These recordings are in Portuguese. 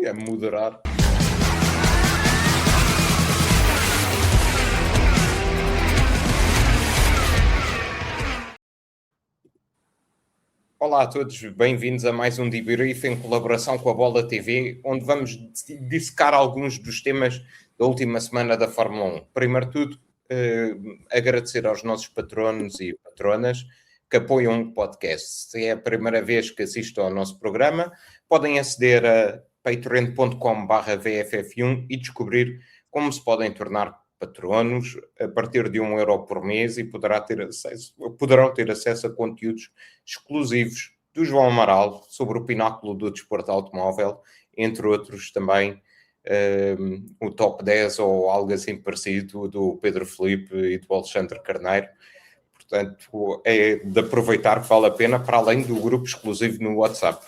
a moderar. Olá a todos, bem-vindos a mais um debrief em colaboração com a Bola TV, onde vamos dissecar alguns dos temas da última semana da Fórmula 1. Primeiro de tudo, agradecer aos nossos patronos e patronas que apoiam o podcast. Se é a primeira vez que assistem ao nosso programa, podem aceder a patreon.com/VFF1 e descobrir como se podem tornar patronos a partir de €1 por mês e poderão ter acesso a conteúdos exclusivos do João Amaral sobre o pináculo do desporto automóvel, entre outros também o top 10 ou algo assim parecido do Pedro Felipe e do Alexandre Carneiro. Portanto, é de aproveitar que vale a pena, para além do grupo exclusivo no WhatsApp.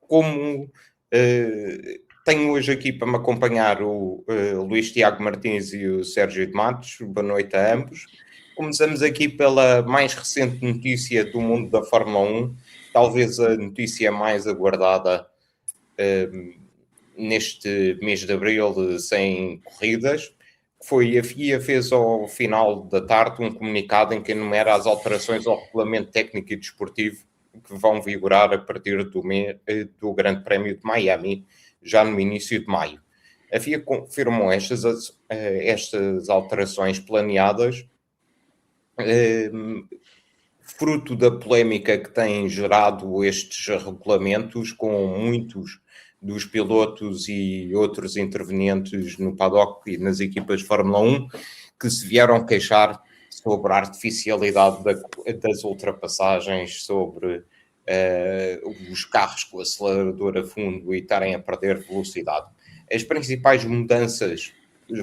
Como tenho hoje aqui para me acompanhar o Luís Tiago Martins e o Sérgio de Matos. Boa noite a ambos. Começamos aqui pela mais recente notícia do mundo da Fórmula 1, talvez a notícia mais aguardada neste mês de abril, sem corridas. Foi a FIA fez ao final da tarde um comunicado em que enumera as alterações ao regulamento técnico e desportivo que vão vigorar a partir do Grande Prémio de Miami, já no início de maio. A FIA confirmou estas alterações planeadas, fruto da polémica que têm gerado estes regulamentos, com muitos dos pilotos e outros intervenientes no paddock e nas equipas de Fórmula 1 que se vieram queixar sobre a artificialidade das ultrapassagens, sobre os carros com o acelerador a fundo e estarem a perder velocidade. As principais mudanças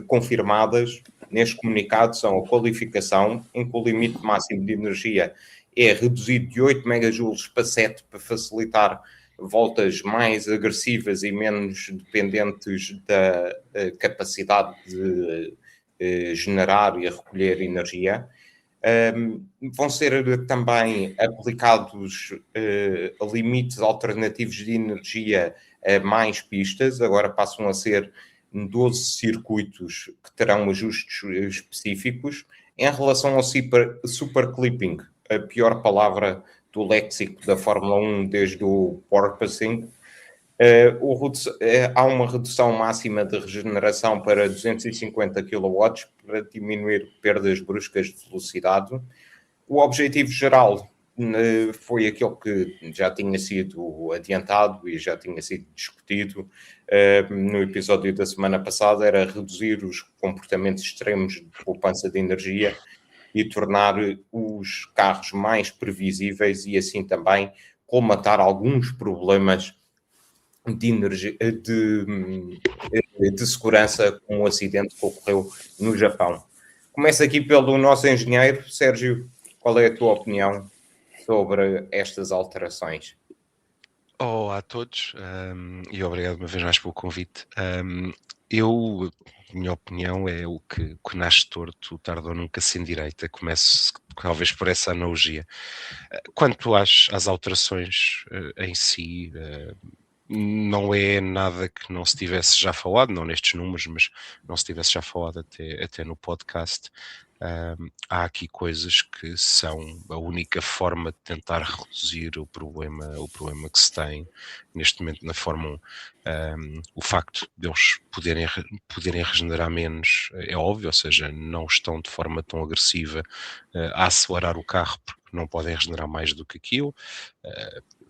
confirmadas neste comunicado são a qualificação, em que o limite máximo de energia é reduzido de 8 megajoules para 7 para facilitar voltas mais agressivas e menos dependentes da capacidade de generar e recolher energia. Vão ser também aplicados limites alternativos de energia a mais pistas. Agora passam a ser 12 circuitos que terão ajustes específicos. Em relação ao super clipping, a pior palavra do léxico da Fórmula 1 desde o porpoising, há uma redução máxima de regeneração para 250 kW para diminuir perdas bruscas de velocidade. O objetivo geral foi aquele que já tinha sido adiantado e já tinha sido discutido no episódio da semana passada, era reduzir os comportamentos extremos de poupança de energia e tornar os carros mais previsíveis e assim também colmatar alguns problemas de segurança com o acidente que ocorreu no Japão. Começo aqui pelo nosso engenheiro. Sérgio, qual é a tua opinião sobre estas alterações? Olá a todos e obrigado uma vez mais pelo convite. A minha opinião é o que nasce torto, tarde ou nunca se endireita. Começo talvez por essa analogia. Quanto às alterações em si, não é nada que não se tivesse já falado, não nestes números, mas não se tivesse já falado até no podcast. Há aqui coisas que são a única forma de tentar reduzir o problema que se tem neste momento na Fórmula 1. O facto de eles poderem regenerar menos é óbvio, ou seja, não estão de forma tão agressiva a acelerar o carro porque não podem regenerar mais do que aquilo.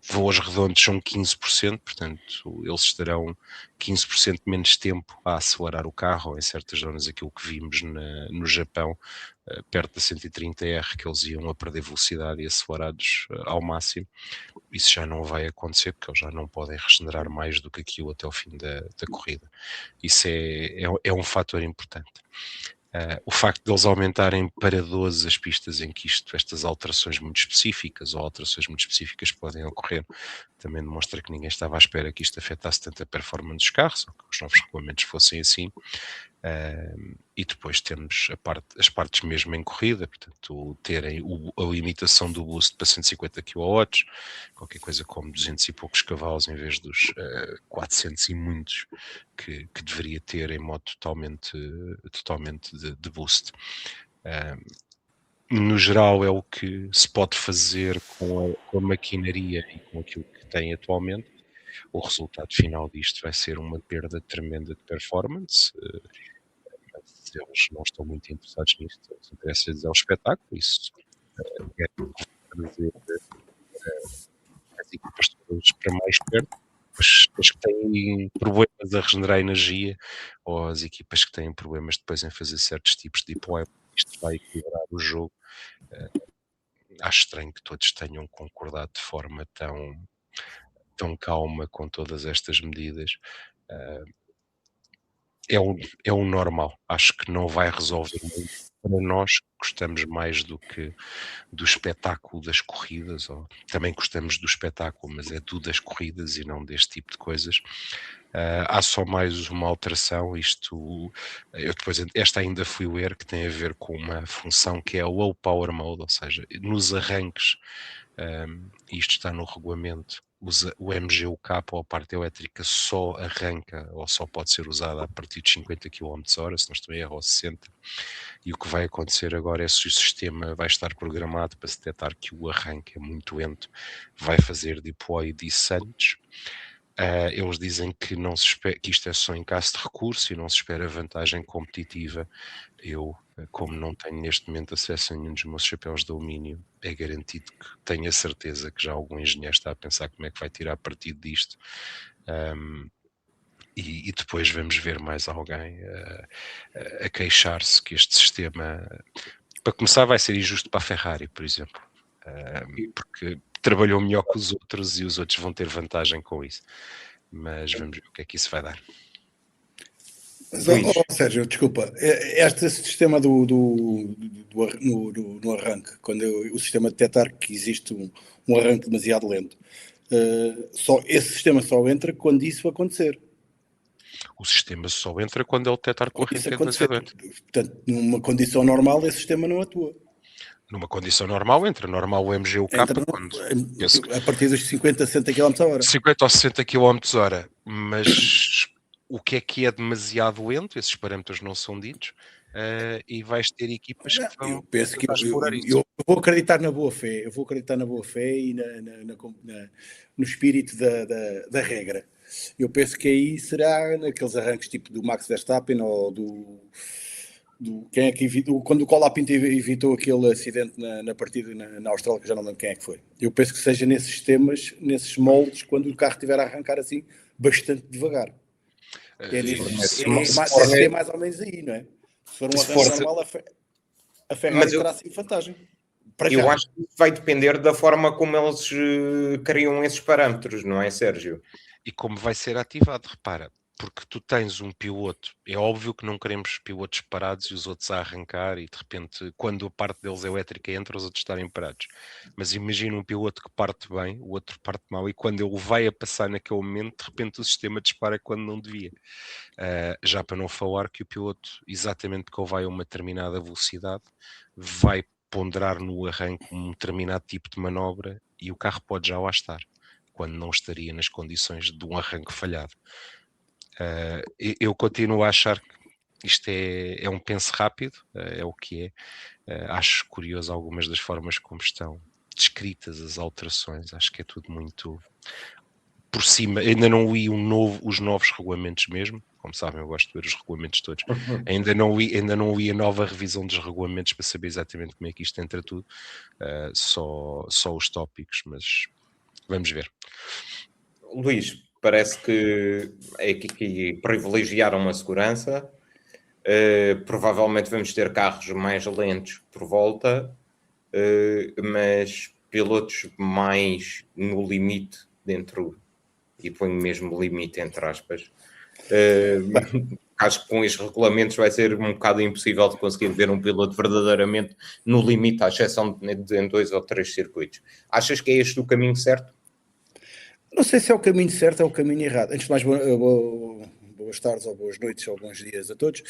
Voos redondos são 15%, portanto eles estarão 15% menos tempo a acelerar o carro, ou em certas zonas aquilo que vimos no Japão, perto da 130R, que eles iam a perder velocidade e acelerados ao máximo. Isso já não vai acontecer, porque eles já não podem regenerar mais do que aquilo até o fim da corrida. Isso é um fator importante. O facto de eles aumentarem para 12 as pistas em que estas alterações muito específicas ou alterações muito específicas podem ocorrer, também demonstra que ninguém estava à espera que isto afetasse tanto a performance dos carros, ou que os novos regulamentos fossem assim. E depois temos as partes mesmo em corrida, portanto, terem a limitação do boost para 150 kW, qualquer coisa como 200 e poucos cavalos em vez dos 400 e muitos que deveria ter em modo totalmente de boost. No geral, é o que se pode fazer com a maquinaria e com aquilo que tem atualmente. O resultado final disto vai ser uma perda tremenda de performance. Mas eles não estão muito interessados nisto, eles interessam-lhes ao espetáculo, isso é trazer as equipas todas para mais perto. As que têm problemas a regenerar energia, ou as equipas que têm problemas depois em fazer certos tipos de deployment, isto vai equilibrar o jogo. Acho estranho que todos tenham concordado de forma tão calma com todas estas medidas. É o normal. Acho que não vai resolver muito para nós que gostamos mais do espetáculo das corridas, ou também gostamos do espetáculo, mas é das corridas e não deste tipo de coisas. Há só mais uma alteração, esta ainda fui ler, que tem a ver com uma função que é o Low Power Mode, ou seja, nos arranques, isto está no regulamento, o MGU-K ou a parte elétrica só arranca ou só pode ser usada a partir de 50 km/h, se não estou em erro, ou 60. E o que vai acontecer agora é, se o sistema vai estar programado para se detectar que o arranque é muito lento, vai fazer deploy disso antes. Eles dizem que que isto é só em caso de recurso e não se espera vantagem competitiva. Eu, como não tenho neste momento acesso a nenhum dos meus chapéus de alumínio, é garantido que tenho a certeza que já algum engenheiro está a pensar como é que vai tirar partido disto. E depois vamos ver mais alguém a queixar-se que este sistema, para começar, vai ser injusto para a Ferrari, por exemplo, porque trabalhou melhor que os outros e os outros vão ter vantagem com isso. Mas vamos ver o que é que isso vai dar. Mas, Sérgio, desculpa, este sistema no arranque, quando o sistema detectar que existe um arranque demasiado lento, esse sistema só entra quando isso acontecer. O sistema só entra quando ele detectar que o arranque é demasiado lento. Portanto, numa condição normal, esse sistema não atua. Numa condição normal, entra normal o MGU-K a partir dos 50, 60 km/h. 50 ou 60 km/h, mas o que é demasiado lento, esses parâmetros não são ditos, e vais ter equipas que vão. Eu penso que eu vou acreditar na boa fé, e no espírito da regra. Eu penso que aí será naqueles arranques tipo do Max Verstappen ou quem é que evitou, quando o Colapinto evitou aquele acidente na partida na Austrália, que já não lembro quem é que foi. Eu penso que seja nesses sistemas, nesses moldes, quando o carro estiver a arrancar assim bastante devagar. É mais ou menos aí, não é? Se for um arranque normal, a Ferrari terá assim vantagem. Eu acho que isso vai depender da forma como eles criam esses parâmetros, não é, Sérgio? E como vai ser ativado, repara, porque tu tens um piloto, é óbvio que não queremos pilotos parados e os outros a arrancar e de repente, quando a parte deles é elétrica entra, os outros estarem parados. Mas imagina um piloto que parte bem, o outro parte mal, e quando ele vai a passar naquele momento, de repente o sistema dispara quando não devia. Já para não falar que o piloto, exatamente porque ele vai a uma determinada velocidade, vai ponderar no arranque um determinado tipo de manobra e o carro pode já lá estar, quando não estaria nas condições de um arranque falhado. Eu continuo a achar que isto é um penso rápido, é o que é. Acho curioso algumas das formas como estão descritas as alterações, acho que é tudo muito por cima. Ainda não li os novos regulamentos mesmo, como sabem eu gosto de ver os regulamentos todos. Ainda não li a nova revisão dos regulamentos para saber exatamente como é que isto entra tudo, só os tópicos, mas vamos ver. Luís, parece que aqui privilegiaram a segurança. Provavelmente vamos ter carros mais lentos por volta, mas pilotos mais no limite dentro, e ponho mesmo limite entre aspas. Acho que com estes regulamentos vai ser um bocado impossível de conseguir ver um piloto verdadeiramente no limite, à exceção de 2 ou 3 circuitos. Achas que é este o caminho certo? Não sei se é o caminho certo ou o caminho errado. Antes de mais, boa boas tardes, ou boas noites, ou bons dias a todos.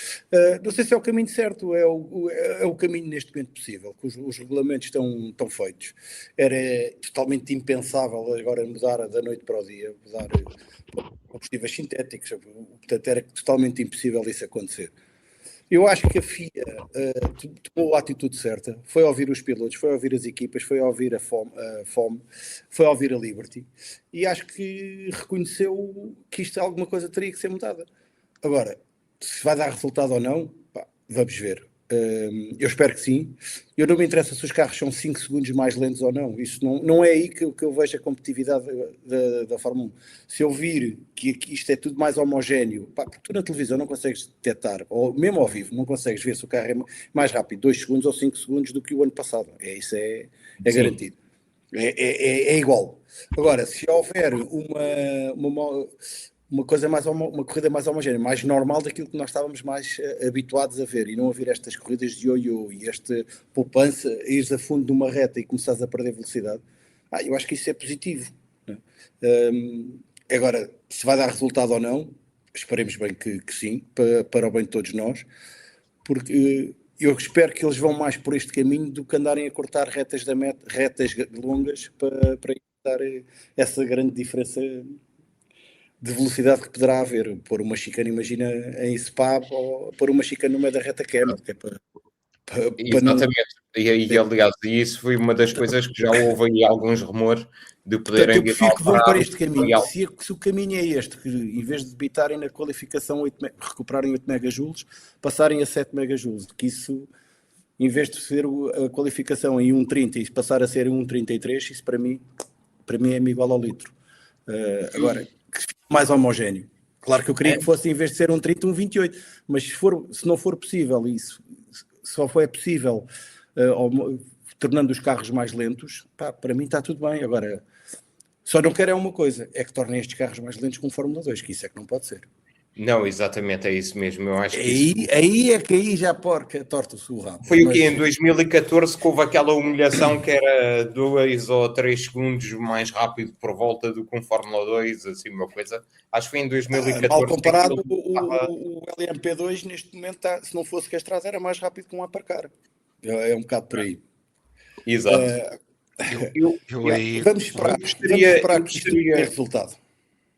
Não sei se é o caminho certo, é o caminho neste momento possível, que os regulamentos estão feitos. Era totalmente impensável agora mudar da noite para o dia, mudar combustíveis sintéticos, portanto era totalmente impossível isso acontecer. Eu acho que a FIA tomou a atitude certa, foi ouvir os pilotos, foi ouvir as equipas, foi ouvir a FOM, foi ouvir a Liberty, e acho que reconheceu que isto alguma coisa teria que ser mudada. Agora, se vai dar resultado ou não, pá, vamos ver. Eu espero que sim. Eu não me interessa se os carros são 5 segundos mais lentos ou não. Isso não é aí que eu vejo a competitividade da Fórmula 1. Se eu vir que isto é tudo mais homogéneo, pá, porque tu na televisão não consegues detectar, ou mesmo ao vivo, não consegues ver se o carro é mais rápido 2 segundos ou 5 segundos do que o ano passado. Isso é garantido. É igual. Agora, se houver uma corrida mais homogénea, mais normal daquilo que nós estávamos mais habituados a ver, e não haver estas corridas de ioiô e esta poupança, ires a fundo de uma reta e começares a perder velocidade, eu acho que isso é positivo, né? Agora, se vai dar resultado ou não, esperemos bem que sim, para o bem de todos nós, porque eu espero que eles vão mais por este caminho do que andarem a cortar retas longas para evitar essa grande diferença de velocidade que poderá haver. Pôr uma chicane, imagina, em Spa, ou pôr uma chicane no meio da reta queima, que é para Exatamente. E aliás, isso foi uma das coisas que já houve aí alguns rumores de poderem... Portanto, eu prefiro que vão para este caminho. Se o caminho é este, que em vez de debitarem na qualificação recuperarem 8 megajoules, passarem a 7 megajoules, que isso, em vez de ser a qualificação em 1,30 e passar a ser 1,33, isso para mim é igual ao litro. Agora, que fique mais homogéneo. Claro que eu queria que fosse, em vez de ser 1,30, 1,28, mas se não for possível isso, só foi possível tornando os carros mais lentos, pá, para mim está tudo bem. Agora, só não quero uma coisa, é que tornem estes carros mais lentos com Fórmula 2, que isso é que não pode ser. Não, exatamente, é isso mesmo. Eu acho que aí já torta-se o rabo. Foi o quê? Em 2014 que houve aquela humilhação que era 2 ou 3 segundos mais rápido por volta do que um Fórmula 2, assim uma coisa. Acho que foi em 2014. Mal comparado, o LMP2 neste momento, se não fosse castrado, era mais rápido que um aparcar. É um bocado por aí. Exato. Vamos esperar que isto tenha resultado.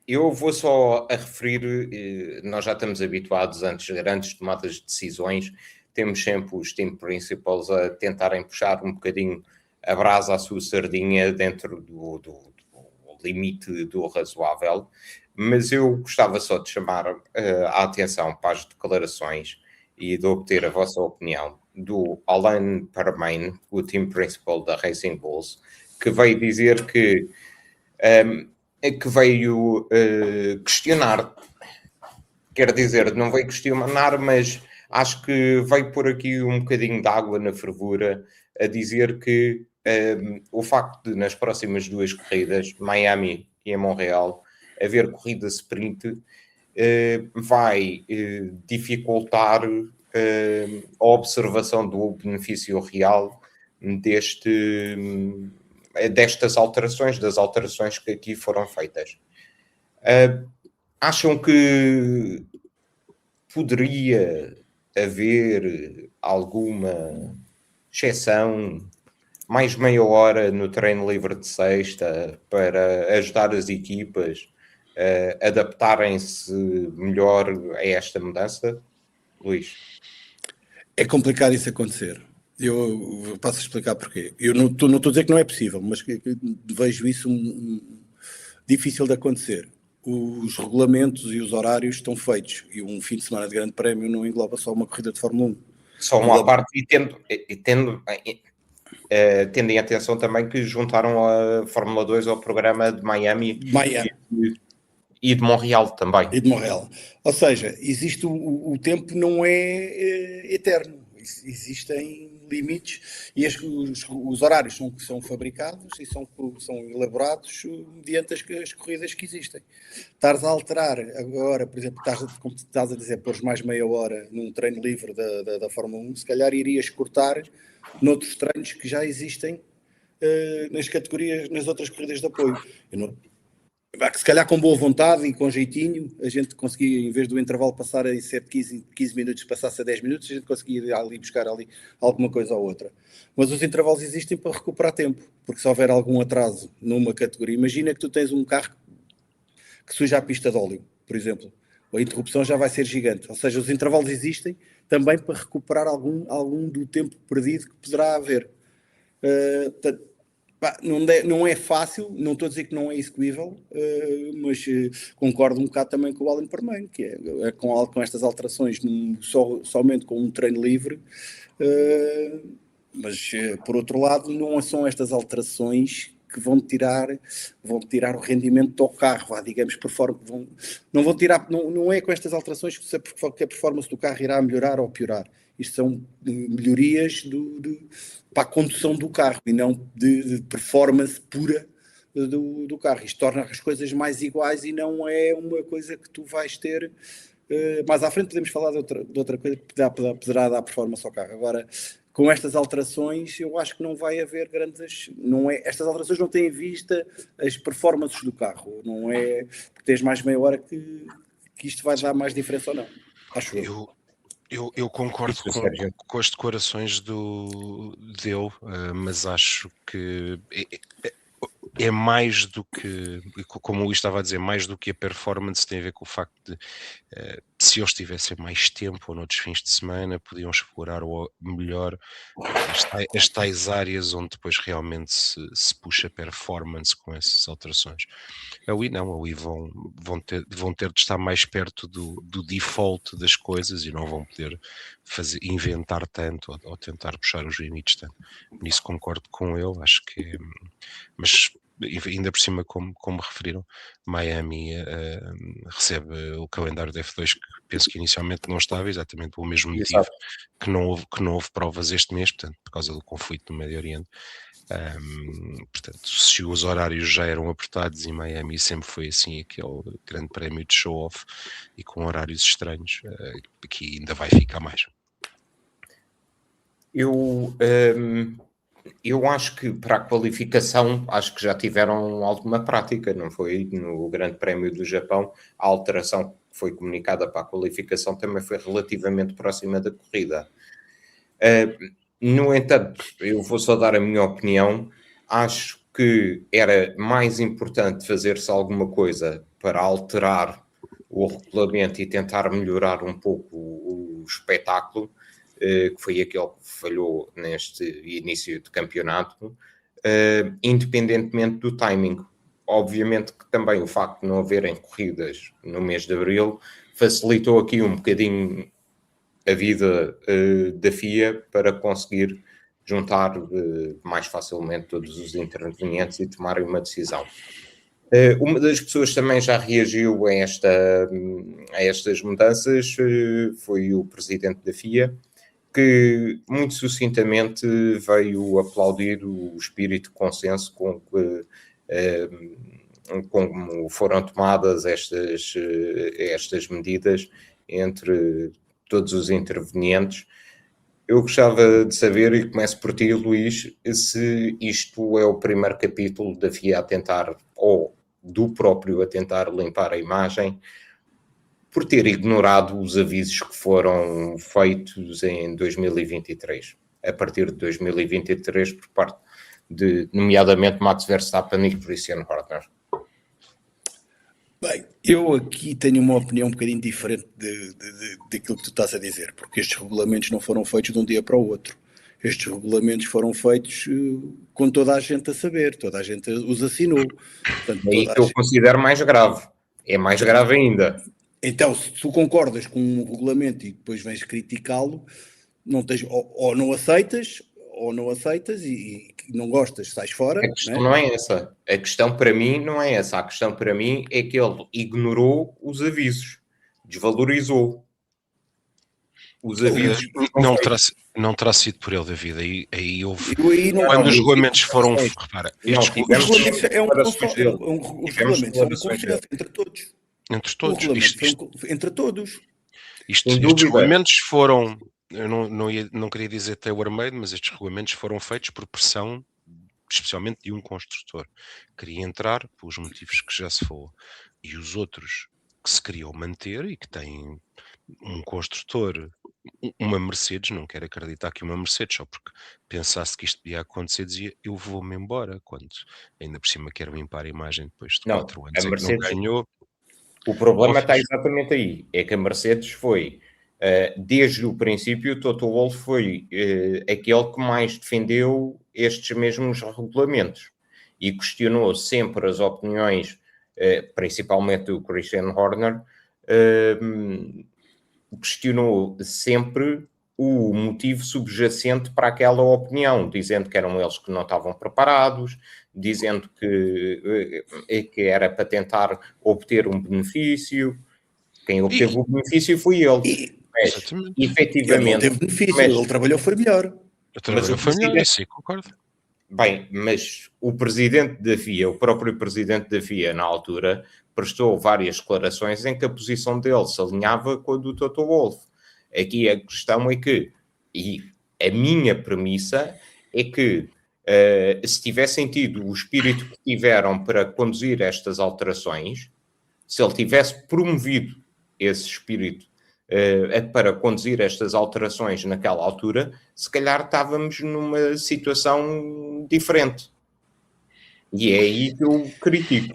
Eu vou só a referir, nós já estamos habituados antes de grandes tomadas de decisões, temos sempre os team principals a tentarem puxar um bocadinho a brasa à sua sardinha dentro do limite do razoável, mas eu gostava só de chamar a atenção para as declarações e de obter a vossa opinião do Alain Permain, o team principal da Racing Bulls, que veio dizer que veio questionar, quer dizer, não veio questionar, mas acho que veio pôr aqui um bocadinho de água na fervura, a dizer que o facto de nas próximas 2 corridas, Miami e em Montreal, haver corrida sprint, vai dificultar a observação do benefício real destas alterações, das alterações que aqui foram feitas. Acham que poderia haver alguma exceção, mais meia hora no treino livre de sexta, para ajudar as equipas a adaptarem-se melhor a esta mudança? Luís? É complicado isso acontecer. Eu passo a explicar porquê. Eu não estou a dizer que não é possível, mas que vejo isso difícil de acontecer. Os regulamentos e os horários estão feitos e um fim de semana de grande prémio não engloba só uma corrida de Fórmula 1. Só uma parte, e tendo em atenção também que juntaram a Fórmula 2 ao programa de Miami. E de Montreal também. E de Montreal. Ou seja, existe o tempo não é eterno. Existem limites e os horários são fabricados e são elaborados mediante as corridas que existem. Estares a alterar agora, por exemplo, como estás a dizer, pôres mais meia hora num treino livre da Fórmula 1, se calhar irias cortar noutros treinos que já existem nas categorias, nas outras corridas de apoio. Que se calhar com boa vontade e com jeitinho, a gente conseguia, em vez do intervalo passar em 7, 15 minutos, passasse a 10 minutos, a gente conseguia ir ali buscar ali alguma coisa ou outra. Mas os intervalos existem para recuperar tempo, porque se houver algum atraso numa categoria, imagina que tu tens um carro que suja a pista de óleo, por exemplo, a interrupção já vai ser gigante. Ou seja, os intervalos existem também para recuperar algum do tempo perdido que poderá haver. Não é fácil, não estou a dizer que não é execuível, mas concordo um bocado também com o Alan Perman, que é com estas alterações, somente com um treino livre, mas por outro lado não são estas alterações que vão tirar o rendimento do carro, digamos, não vão tirar, não é com estas alterações que a performance do carro irá melhorar ou piorar. Isto são melhorias para a condução do carro e não de performance pura do carro. Isto torna as coisas mais iguais e não é uma coisa que tu vais ter. Mais à frente podemos falar de outra coisa que poderá dar performance ao carro. Agora, com estas alterações, eu acho que não vai haver grandes... estas alterações não têm em vista as performances do carro. Não é porque tens mais meia hora que isto vai dar mais diferença ou não. Acho eu. Eu concordo com as declarações dele, mas acho que é mais do que, como o Luís estava a dizer, mais do que a performance, tem a ver com o facto de se eles tivessem mais tempo ou noutros fins de semana, podiam explorar melhor as tais áreas onde depois realmente se puxa performance com essas alterações. Ali não, ali vão ter de estar mais perto do default das coisas e não vão poder inventar tanto ou tentar puxar os limites tanto. Nisso concordo com ele, acho que mas ainda por cima, como referiram, Miami recebe o calendário da F2 que penso que inicialmente não estava, exatamente pelo mesmo motivo que não houve provas este mês, portanto, por causa do conflito no Médio Oriente. Portanto, se os horários já eram apertados e Miami sempre foi assim, aquele grande prémio de show-off e com horários estranhos, aqui ainda vai ficar mais. Eu acho que para a qualificação, acho que já tiveram alguma prática, não foi? No Grande Prémio do Japão, a alteração que foi comunicada para a qualificação também foi relativamente próxima da corrida. No entanto, eu vou só dar a minha opinião, acho que era mais importante fazer-se alguma coisa para alterar o regulamento e tentar melhorar um pouco o espetáculo, que foi aquele que falhou neste início de campeonato, independentemente do timing. Obviamente que também o facto de não haverem corridas no mês de abril facilitou aqui um bocadinho a vida da FIA para conseguir juntar mais facilmente todos os intervenientes e tomarem uma decisão. Uma das pessoas também já reagiu a estas mudanças, foi o presidente da FIA, que muito sucintamente veio aplaudir o espírito de consenso com que como foram tomadas estas medidas entre todos os intervenientes. Eu gostava de saber, e começo por ti, Luís, se isto é o primeiro capítulo da FIA a tentar, ou do próprio a tentar limpar a imagem, por ter ignorado os avisos que foram feitos em 2023, a partir de 2023, por parte de, nomeadamente, Max Verstappen e Christian Horner. Bem, eu aqui tenho uma opinião um bocadinho diferente daquilo que tu estás a dizer, porque estes regulamentos não foram feitos de um dia para o outro. Estes regulamentos foram feitos com toda a gente a saber, toda a gente os assinou. Portanto, é isso que eu considero mais grave. É mais grave ainda. Então, se tu concordas com um regulamento e depois vens criticá-lo, não tens, ou não aceitas e não gostas, sais fora. A questão não é essa. A questão para mim não é essa. A questão para mim é que ele ignorou os avisos, desvalorizou os avisos. Não terá sido por ele, David. Aí houve. Quando os regulamentos foram. Repara, os regulamentos é um consenso entre todos. Entre todos. Entre todos. Estes regulamentos foram, eu não queria dizer tailor-made, mas estes regulamentos foram feitos por pressão especialmente de um construtor, queria entrar pelos motivos que já se falou, e os outros que se queriam manter e que têm um construtor, uma Mercedes, não quero acreditar que uma Mercedes, só porque pensasse que isto ia acontecer, dizia eu vou-me embora, quando ainda por cima quero limpar a imagem depois de Não, 4 anos a em que não Mercedes, ganhou. o problema está Fiz. exatamente aí, é que a Mercedes foi, desde o princípio, o Toto Wolff foi aquele que mais defendeu estes mesmos regulamentos e questionou sempre as opiniões, principalmente do Christian Horner, questionou sempre o motivo subjacente para aquela opinião, dizendo que eram eles que não estavam preparados, dizendo que era para tentar obter um benefício. Quem obteve o benefício foi ele. Mas, Exatamente. Ele não efetivamente... teve benefício, ele trabalhou foi melhor. Foi melhor, isso sim, concordo. Bem, mas o presidente da FIA, o próprio presidente da FIA, na altura, prestou várias declarações em que a posição dele se alinhava com a do Toto Wolff. Aqui a questão é que, e a minha premissa é que, se tivessem tido o espírito que tiveram para conduzir estas alterações, se ele tivesse promovido esse espírito para conduzir estas alterações naquela altura, se calhar estávamos numa situação diferente. E é aí que eu critico.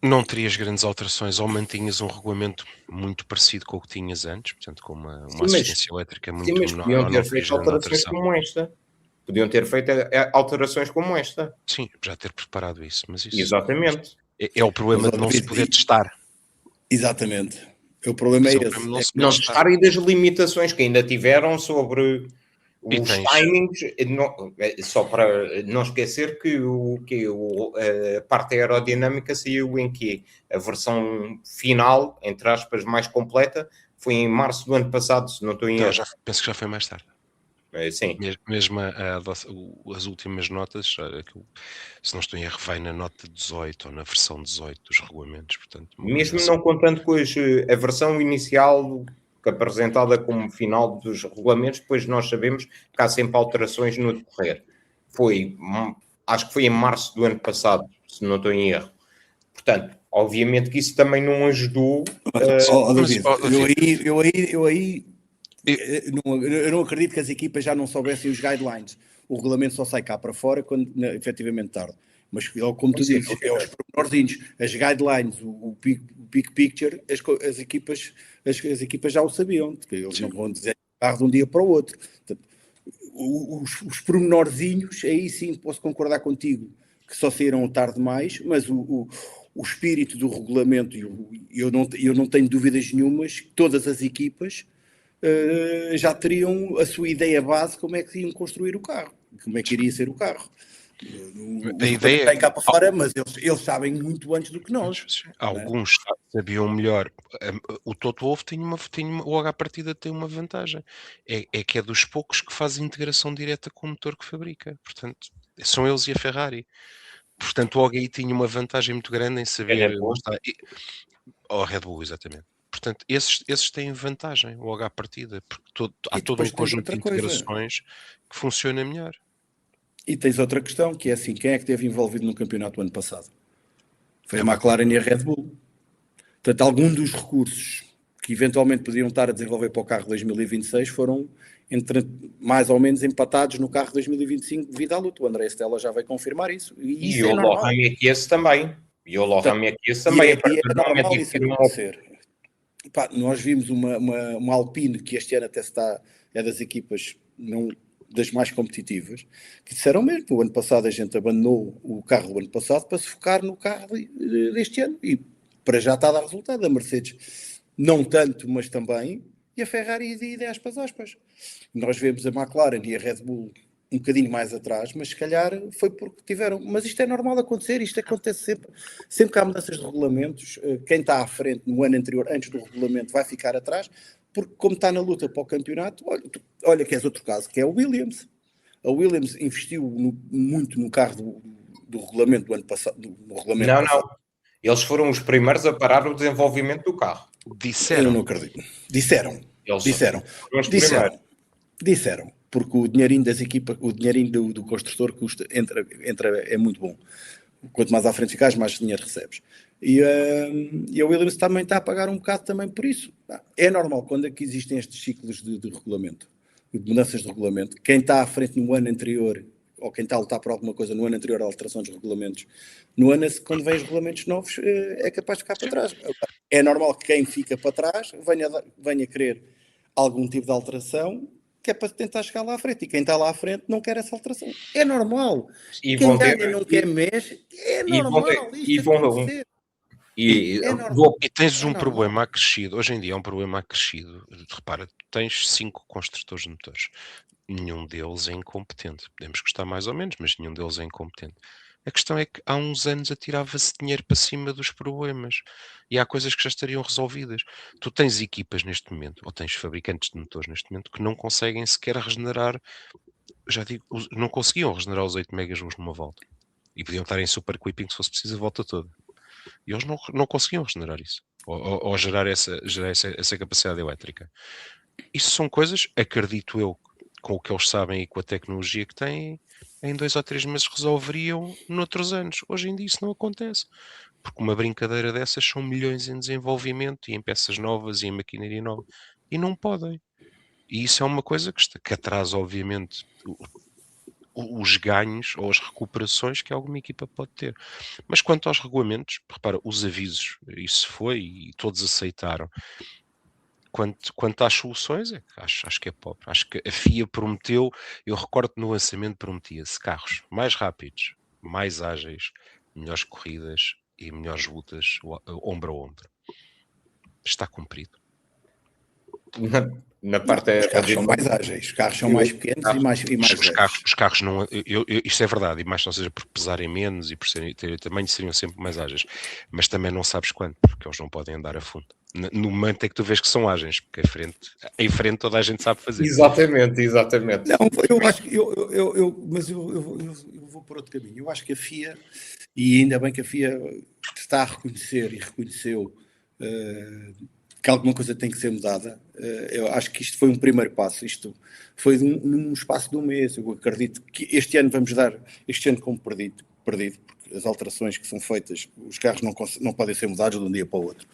Não terias grandes alterações, ou mantinhas um regulamento muito parecido com o que tinhas antes, portanto com uma assistência elétrica muito menor. Podiam ter feito alterações como esta. Podiam ter feito alterações como esta. Sim, já ter preparado isso. Mas isso exatamente. É o problema de não se poder testar. Exatamente. O problema é esse. Não testar e das limitações que ainda tiveram sobre os timings, só para não esquecer que a parte aerodinâmica saiu em que a versão final, entre aspas, mais completa, foi em março do ano passado, se não estou em erro. Penso que já foi mais tarde. Sim. Mesmo as últimas notas, se não estou em erro, vai na nota 18 ou na versão 18 dos regulamentos. Portanto, mesmo não contando com a versão inicial apresentada como final dos regulamentos, depois nós sabemos que há sempre alterações no decorrer. Acho que foi em março do ano passado, se não estou em erro. Portanto, obviamente que isso também não ajudou. Eu não acredito que as equipas já não soubessem os guidelines. O regulamento só sai cá para fora quando efetivamente tarde. Mas, como tu dizes, é os pormenorzinhos, as guidelines, o big picture, as equipas já o sabiam. Eles não vão dizer carro de um dia para o outro. Portanto, os pormenorzinhos, aí sim posso concordar contigo, que só saíram tarde demais, mas o espírito do regulamento, eu não tenho dúvidas nenhumas que todas as equipas já teriam a sua ideia base como é que iam construir o carro, como é que iria ser o carro. A ideia tem cá para fora, mas eles sabem muito antes do que nós. Alguns sabiam melhor. O Toto Wolff logo à partida tem uma vantagem. É que é dos poucos que faz integração direta com o motor que fabrica. Portanto, são eles e a Ferrari. Portanto, logo aí tinha uma vantagem muito grande em saber... Ou a Red Bull, exatamente. Portanto, esses têm vantagem logo à partida, porque há todo um conjunto de integrações que funciona melhor. E tens outra questão, que é assim, quem é que esteve envolvido no campeonato ano passado? Foi a McLaren e a Red Bull. Portanto, algum dos recursos que eventualmente poderiam estar a desenvolver para o carro 2026 foram mais ou menos empatados no carro 2025 devido à luta. O André Stella já vai confirmar isso. E o Lohan Mekies também. E o Lohan Mekies também. É normal isso acontecer. Nós vimos uma Alpine que este ano até é das equipas das mais competitivas, que disseram mesmo que o ano passado a gente abandonou o carro do ano passado para se focar no carro deste ano e para já está a dar resultado. A Mercedes não tanto, mas também, e a Ferrari de aspas. Nós vemos a McLaren e a Red Bull um bocadinho mais atrás, mas se calhar foi porque tiveram. Mas isto é normal acontecer, isto acontece sempre que há mudanças de regulamentos, quem está à frente no ano anterior, antes do regulamento, vai ficar atrás, porque como está na luta para o campeonato, olha que és outro caso, que é o Williams. A Williams investiu muito no carro do regulamento do ano passado. Não. Eles foram os primeiros a parar o desenvolvimento do carro. Eu não acredito. Disseram. porque o dinheirinho das equipas, o dinheirinho do construtor entra, é muito bom. Quanto mais à frente ficares, mais dinheiro recebes. E a Williams também está a pagar um bocado também por isso. É normal, quando é que existem estes ciclos de regulamento, de mudanças de regulamento, quem está à frente no ano anterior, ou quem está a lutar por alguma coisa no ano anterior à alteração dos regulamentos, no ano, quando vêm os regulamentos novos, é capaz de ficar para trás. É normal que quem fica para trás venha querer algum tipo de alteração, que é para tentar chegar lá à frente. E quem está lá à frente não quer essa alteração. É normal. E Quem vão ganha ter, não quer mexe. É e vão normal. ter, Isto acontecer. É normal. E tens É um normal. problema acrescido. Hoje em dia é um problema acrescido. Repara, tu tens 5 construtores de motores. Nenhum deles é incompetente. Podemos gostar mais ou menos, mas nenhum deles é incompetente. A questão é que há uns anos atirava-se dinheiro para cima dos problemas e há coisas que já estariam resolvidas. Tu tens equipas neste momento, ou tens fabricantes de motores neste momento, que não conseguem sequer regenerar, já digo, não conseguiam regenerar os 8 megajuls numa volta. E podiam estar em super clipping se fosse preciso a volta toda. E eles não conseguiam regenerar isso, ou gerar essa capacidade elétrica. Isso são coisas, acredito eu, com o que eles sabem e com a tecnologia que têm, em 2 ou 3 meses resolveriam noutros anos. Hoje em dia isso não acontece. Porque uma brincadeira dessas são milhões em desenvolvimento e em peças novas e em maquinaria nova. E não podem. E isso é uma coisa que atrasa, obviamente, os ganhos ou as recuperações que alguma equipa pode ter. Mas quanto aos regulamentos, repara, os avisos, isso foi e todos aceitaram. Quanto às soluções, acho que é pobre. Acho que a FIA prometeu, eu recordo no lançamento prometia-se carros mais rápidos, mais ágeis, melhores corridas e melhores lutas ombro a ombro. Está cumprido. Na parte Os carros são mais ágeis, os carros são mais pequenos e mais os carros não. Isto é verdade, e mais não seja por pesarem menos e por terem tamanho, seriam sempre mais ágeis. Mas também não sabes quanto, porque eles não podem andar a fundo. No momento é que tu vês que são ágeis, porque em frente toda a gente sabe fazer. Exatamente. Não, eu acho que mas eu vou por outro caminho. Eu acho que a FIA, e ainda bem que a FIA está a reconhecer e reconheceu que alguma coisa tem que ser mudada. Eu acho que isto foi um primeiro passo. Isto foi num espaço de um mês. Eu acredito que este ano vamos dar, este ano como perdido, porque as alterações que são feitas, os carros não podem ser mudados de um dia para o outro.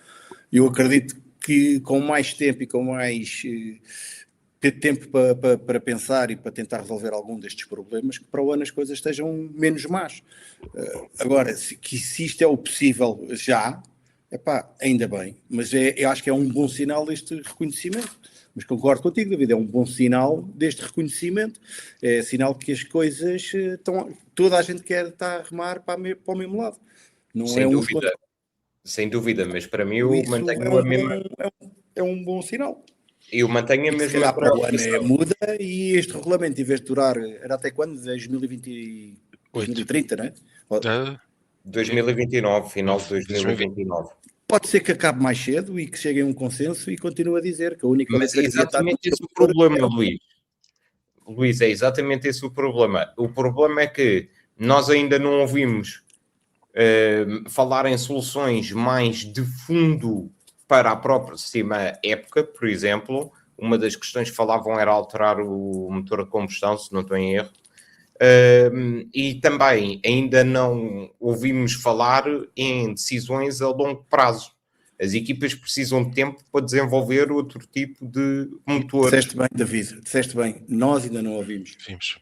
Eu acredito que com mais tempo e com mais tempo para pensar e para tentar resolver algum destes problemas, que para o ano as coisas estejam menos más. Agora, se isto é o possível já, epá, ainda bem, mas eu acho que é um bom sinal este reconhecimento. Mas concordo contigo, David, é um bom sinal deste reconhecimento, é sinal que as coisas estão, toda a gente quer estar a remar para o mesmo lado. Não Sem é dúvida. Sem dúvida, mas para mim eu isso mantenho a mesma. É um bom sinal. Eu mantenho a Se mesma calhar para o ano preocupação. muda e este regulamento, em vez de durar, era até quando? 2030, não é? 2029, final de 2029. Pode ser que acabe mais cedo e que chegue a um consenso e continue a dizer que a única Mas é exatamente esse o problema, Luís. Luís, é exatamente esse o problema. O problema é que nós ainda não ouvimos falar em soluções mais de fundo para a próxima época, por exemplo. Uma das questões que falavam era alterar o motor a combustão, se não estou em erro. E também ainda não ouvimos falar em decisões a longo prazo. As equipas precisam de tempo para desenvolver outro tipo de motores. Disseste bem, David, disseste bem. Nós ainda não ouvimos. Vimos.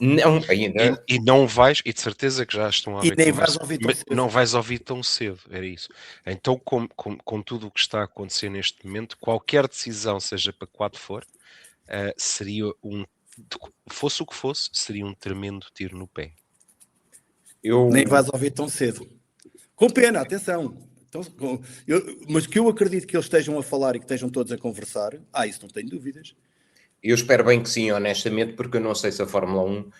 Não, ainda. E não vais, e de certeza que já estão a E ver nem conversa, vais ouvir tão cedo. não vais ouvir tão cedo, era isso. Então, com tudo o que está a acontecer neste momento, qualquer decisão, seja para que lado for, seria fosse o que fosse, seria um tremendo tiro no pé. Nem vais ouvir tão cedo. Com pena, atenção. Então, mas que eu acredito que eles estejam a falar e que estejam todos a conversar, isso não tenho dúvidas. Eu espero bem que sim, honestamente, porque eu não sei se a Fórmula 1...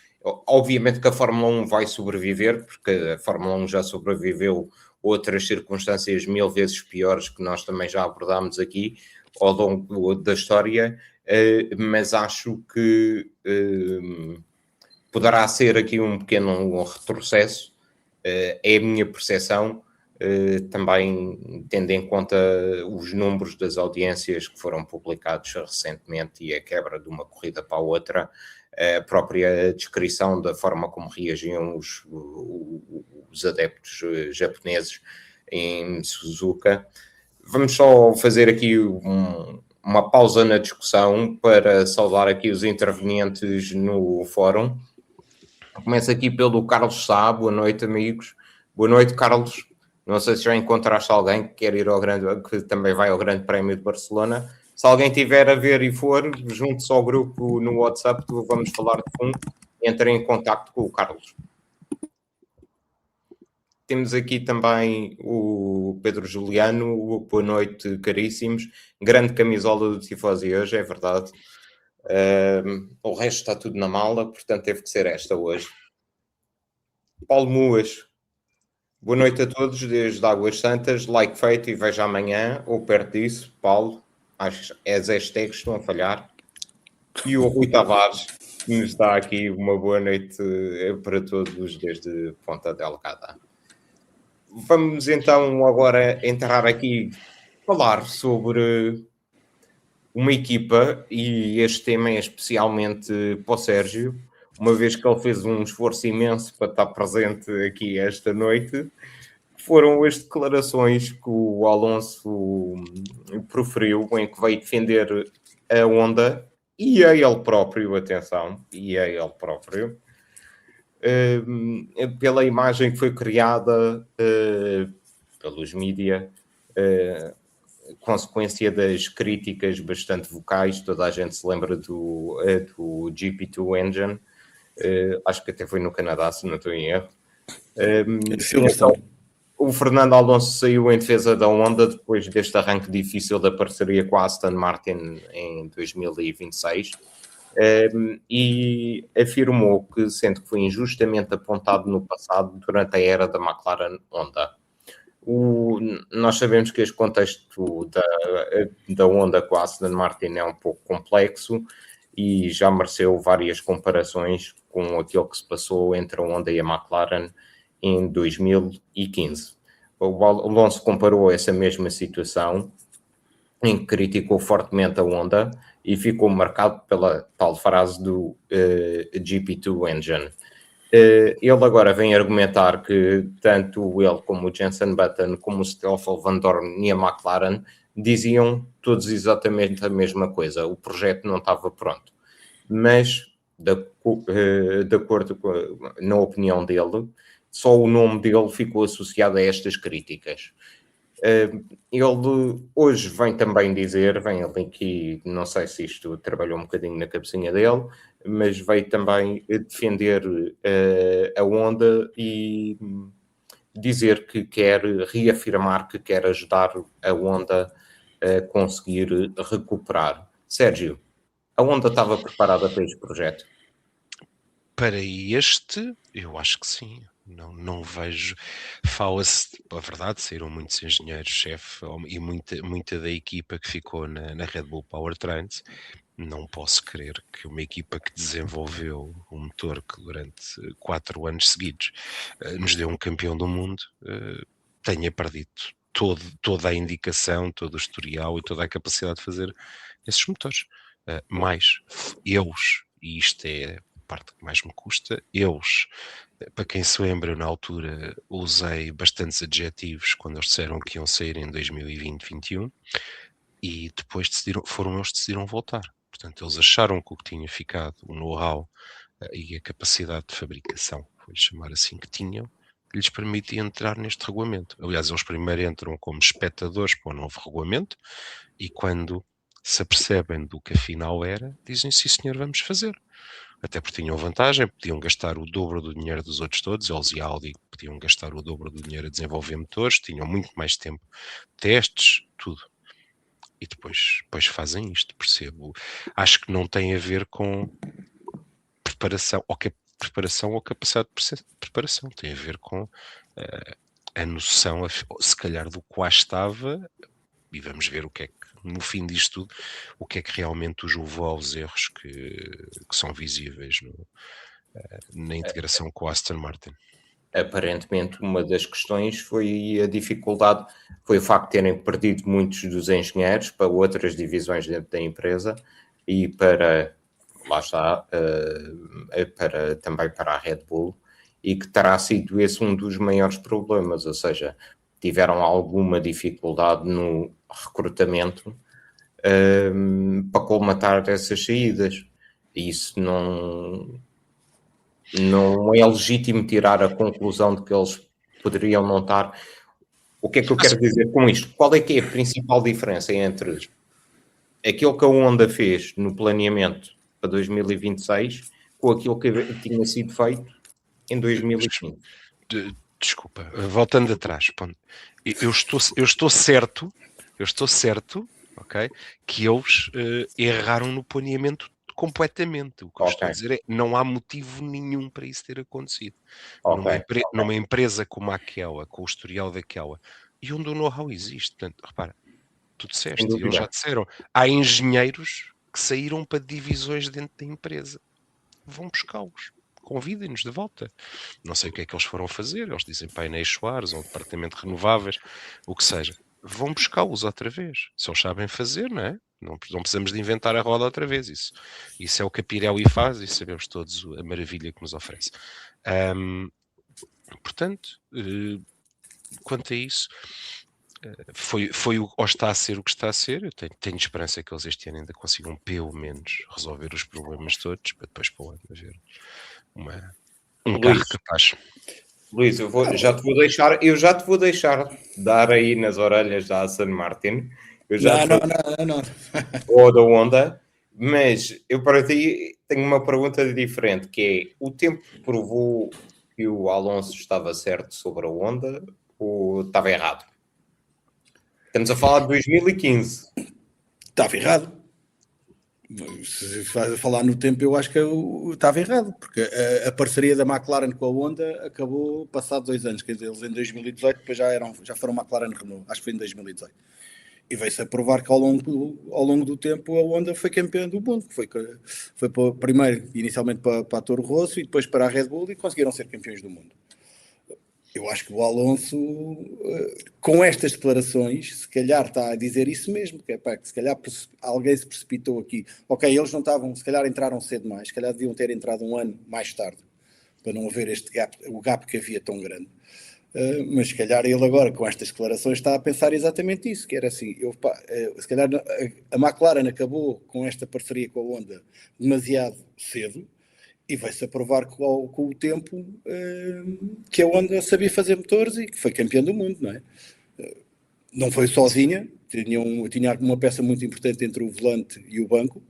Obviamente que a Fórmula 1 vai sobreviver, porque a Fórmula 1 já sobreviveu outras circunstâncias 1000 vezes piores que nós também já abordámos aqui ao longo da história, mas acho que poderá ser aqui um pequeno retrocesso, é a minha percepção, também tendo em conta os números das audiências que foram publicados recentemente e a quebra de uma corrida para a outra, a própria descrição da forma como reagiam os adeptos japoneses em Suzuka. Vamos só fazer aqui uma pausa na discussão para saudar aqui os intervenientes no fórum. Começo aqui pelo Carlos Sá. Boa noite, amigos. Boa noite, Carlos. Não sei se já encontraste alguém que quer ir que também vai ao Grande Prémio de Barcelona. Se alguém tiver a ver e for, junte-se ao grupo no WhatsApp, vamos falar de fundo. Entre em contato com o Carlos. Temos aqui também o Pedro Juliano. Boa noite, caríssimos. Grande camisola do Tifosi hoje, é verdade. O resto está tudo na mala, portanto teve que ser esta hoje. Paulo Muas. Boa noite a todos, desde Águas Santas. Like feito e veja amanhã, ou perto disso. Paulo, acho que as hashtags estão a falhar. E o Rui Tavares, que nos dá aqui uma boa noite para todos desde Ponta Delgada. Vamos então agora entrar aqui, falar sobre uma equipa, e este tema é especialmente para o Sérgio, uma vez que ele fez um esforço imenso para estar presente aqui esta noite. Foram as declarações que o Alonso proferiu, em que veio defender a Honda e a ele próprio, atenção, e a ele próprio, pela imagem que foi criada pelos mídia, consequência das críticas bastante vocais. Toda a gente se lembra do GP2 Engine, acho que até foi no Canadá, se não estou em erro. Então, o Fernando Alonso saiu em defesa da Honda depois deste arranque difícil da parceria com a Aston Martin em 2026, e afirmou que, sendo que foi injustamente apontado no passado durante a era da McLaren Honda. Nós sabemos que este contexto da Honda com a Aston Martin é um pouco complexo e já mereceu várias comparações com aquilo que se passou entre a Honda e a McLaren em 2015. O Alonso comparou essa mesma situação, em que criticou fortemente a Honda e ficou marcado pela tal frase do GP2 Engine. Ele agora vem argumentar que tanto ele como o Jenson Button, como o Stoffel Van Dorn e a McLaren diziam todos exatamente a mesma coisa. O projeto não estava pronto. Mas, de acordo com, na opinião dele, só o nome dele ficou associado a estas críticas. Ele hoje vem também dizer, vem ali aqui, não sei se isto trabalhou um bocadinho na cabecinha dele, mas veio também defender a Honda e dizer que quer reafirmar que quer ajudar a Honda a conseguir recuperar. Sérgio, a Honda estava preparada para este projeto? Para este, eu acho que sim. Não vejo. Fala-se, a verdade, saíram muitos engenheiros-chefe e muita da equipa que ficou na Red Bull Powertrains. Não posso crer que uma equipa que desenvolveu um motor que durante 4 anos seguidos nos deu um campeão do mundo tenha perdido toda a indicação, todo o historial e toda a capacidade de fazer esses motores. Mas eles, e isto é a parte que mais me custa, eles, para quem se lembra, na altura usei bastantes adjetivos quando eles disseram que iam sair em 2020-21 e depois foram eles que decidiram voltar. Portanto, eles acharam que o que tinha ficado, o know-how e a capacidade de fabricação, vou-lhe chamar assim, que tinham, lhes permitia entrar neste regulamento. Aliás, eles primeiro entram como espectadores para o novo regulamento e quando se apercebem do que afinal era, dizem, sim senhor, vamos fazer. Até porque tinham vantagem, podiam gastar o dobro do dinheiro dos outros todos, eles e a Audi podiam gastar o dobro do dinheiro a desenvolver motores, tinham muito mais tempo, testes, tudo. E depois fazem isto, percebo. Acho que não tem a ver com preparação ou capacidade de preparação, tem a ver com a noção, se calhar, do que lá estava, e vamos ver o que é que, no fim disto tudo, o que é que realmente os levou aos erros que são visíveis na integração com a Aston Martin. Aparentemente, uma das questões foi a dificuldade, foi o facto de terem perdido muitos dos engenheiros para outras divisões dentro da empresa e para lá está, também para a Red Bull, e que terá sido esse um dos maiores problemas, ou seja, tiveram alguma dificuldade no recrutamento para colmatar essas saídas. E isso não é legítimo tirar a conclusão de que eles poderiam não estar. O que é que eu quero dizer com isto? Qual é que é a principal diferença entre aquilo que a Honda fez no planeamento para 2026 com aquilo que tinha sido feito em 2015? Desculpa, voltando atrás, eu estou certo, ok, que eles erraram no planeamento completamente. O que eu estou a dizer é não há motivo nenhum para isso ter acontecido. Numa empresa como aquela, com o historial daquela, e onde o know-how existe. Portanto, repara, tu disseste, e eles já disseram, há engenheiros que saíram para divisões dentro da empresa. Vão buscá-los. Convidem-nos de volta. Não sei o que é que eles foram fazer. Eles dizem painéis solares ou departamento de renováveis, o que seja. Vão buscá-los outra vez. Se eles sabem fazer, não é? Não precisamos de inventar a roda outra vez. Isso é o que a Pirelli faz e sabemos todos a maravilha que nos oferece. Portanto, quanto a isso, ou está a ser o que está a ser. Eu tenho esperança que eles este ano ainda consigam pelo menos resolver os problemas todos para depois para o ano haver um carro capaz. Luís, eu já te vou deixar dar aí nas orelhas da Aston Martin. Não. Ou da Honda, mas eu para ti tenho uma pergunta diferente, que é, o tempo provou que o Alonso estava certo sobre a Honda ou estava errado? Estamos a falar de 2015. Estava errado. Se falar no tempo, eu acho que estava errado, porque a parceria da McLaren com a Honda acabou passado 2 anos, quer dizer, eles em 2018 depois já foram McLaren Renault, acho que foi em 2018. E veio-se a provar que ao longo do tempo a Honda foi campeã do mundo, foi primeiro inicialmente para a Toro Rosso e depois para a Red Bull e conseguiram ser campeões do mundo. Eu acho que o Alonso, com estas declarações, se calhar está a dizer isso mesmo, que se calhar alguém se precipitou aqui. Ok, eles não estavam, se calhar entraram cedo demais, se calhar deviam ter entrado um ano mais tarde, para não haver o gap que havia tão grande. Mas se calhar ele agora, com estas declarações, está a pensar exatamente isso, que era assim, se calhar a McLaren acabou com esta parceria com a Honda demasiado cedo, e vai-se a provar com o tempo que a Honda sabia fazer motores e que foi campeã do mundo, não é? Não foi sozinha, tinha uma peça muito importante entre o volante e o banco,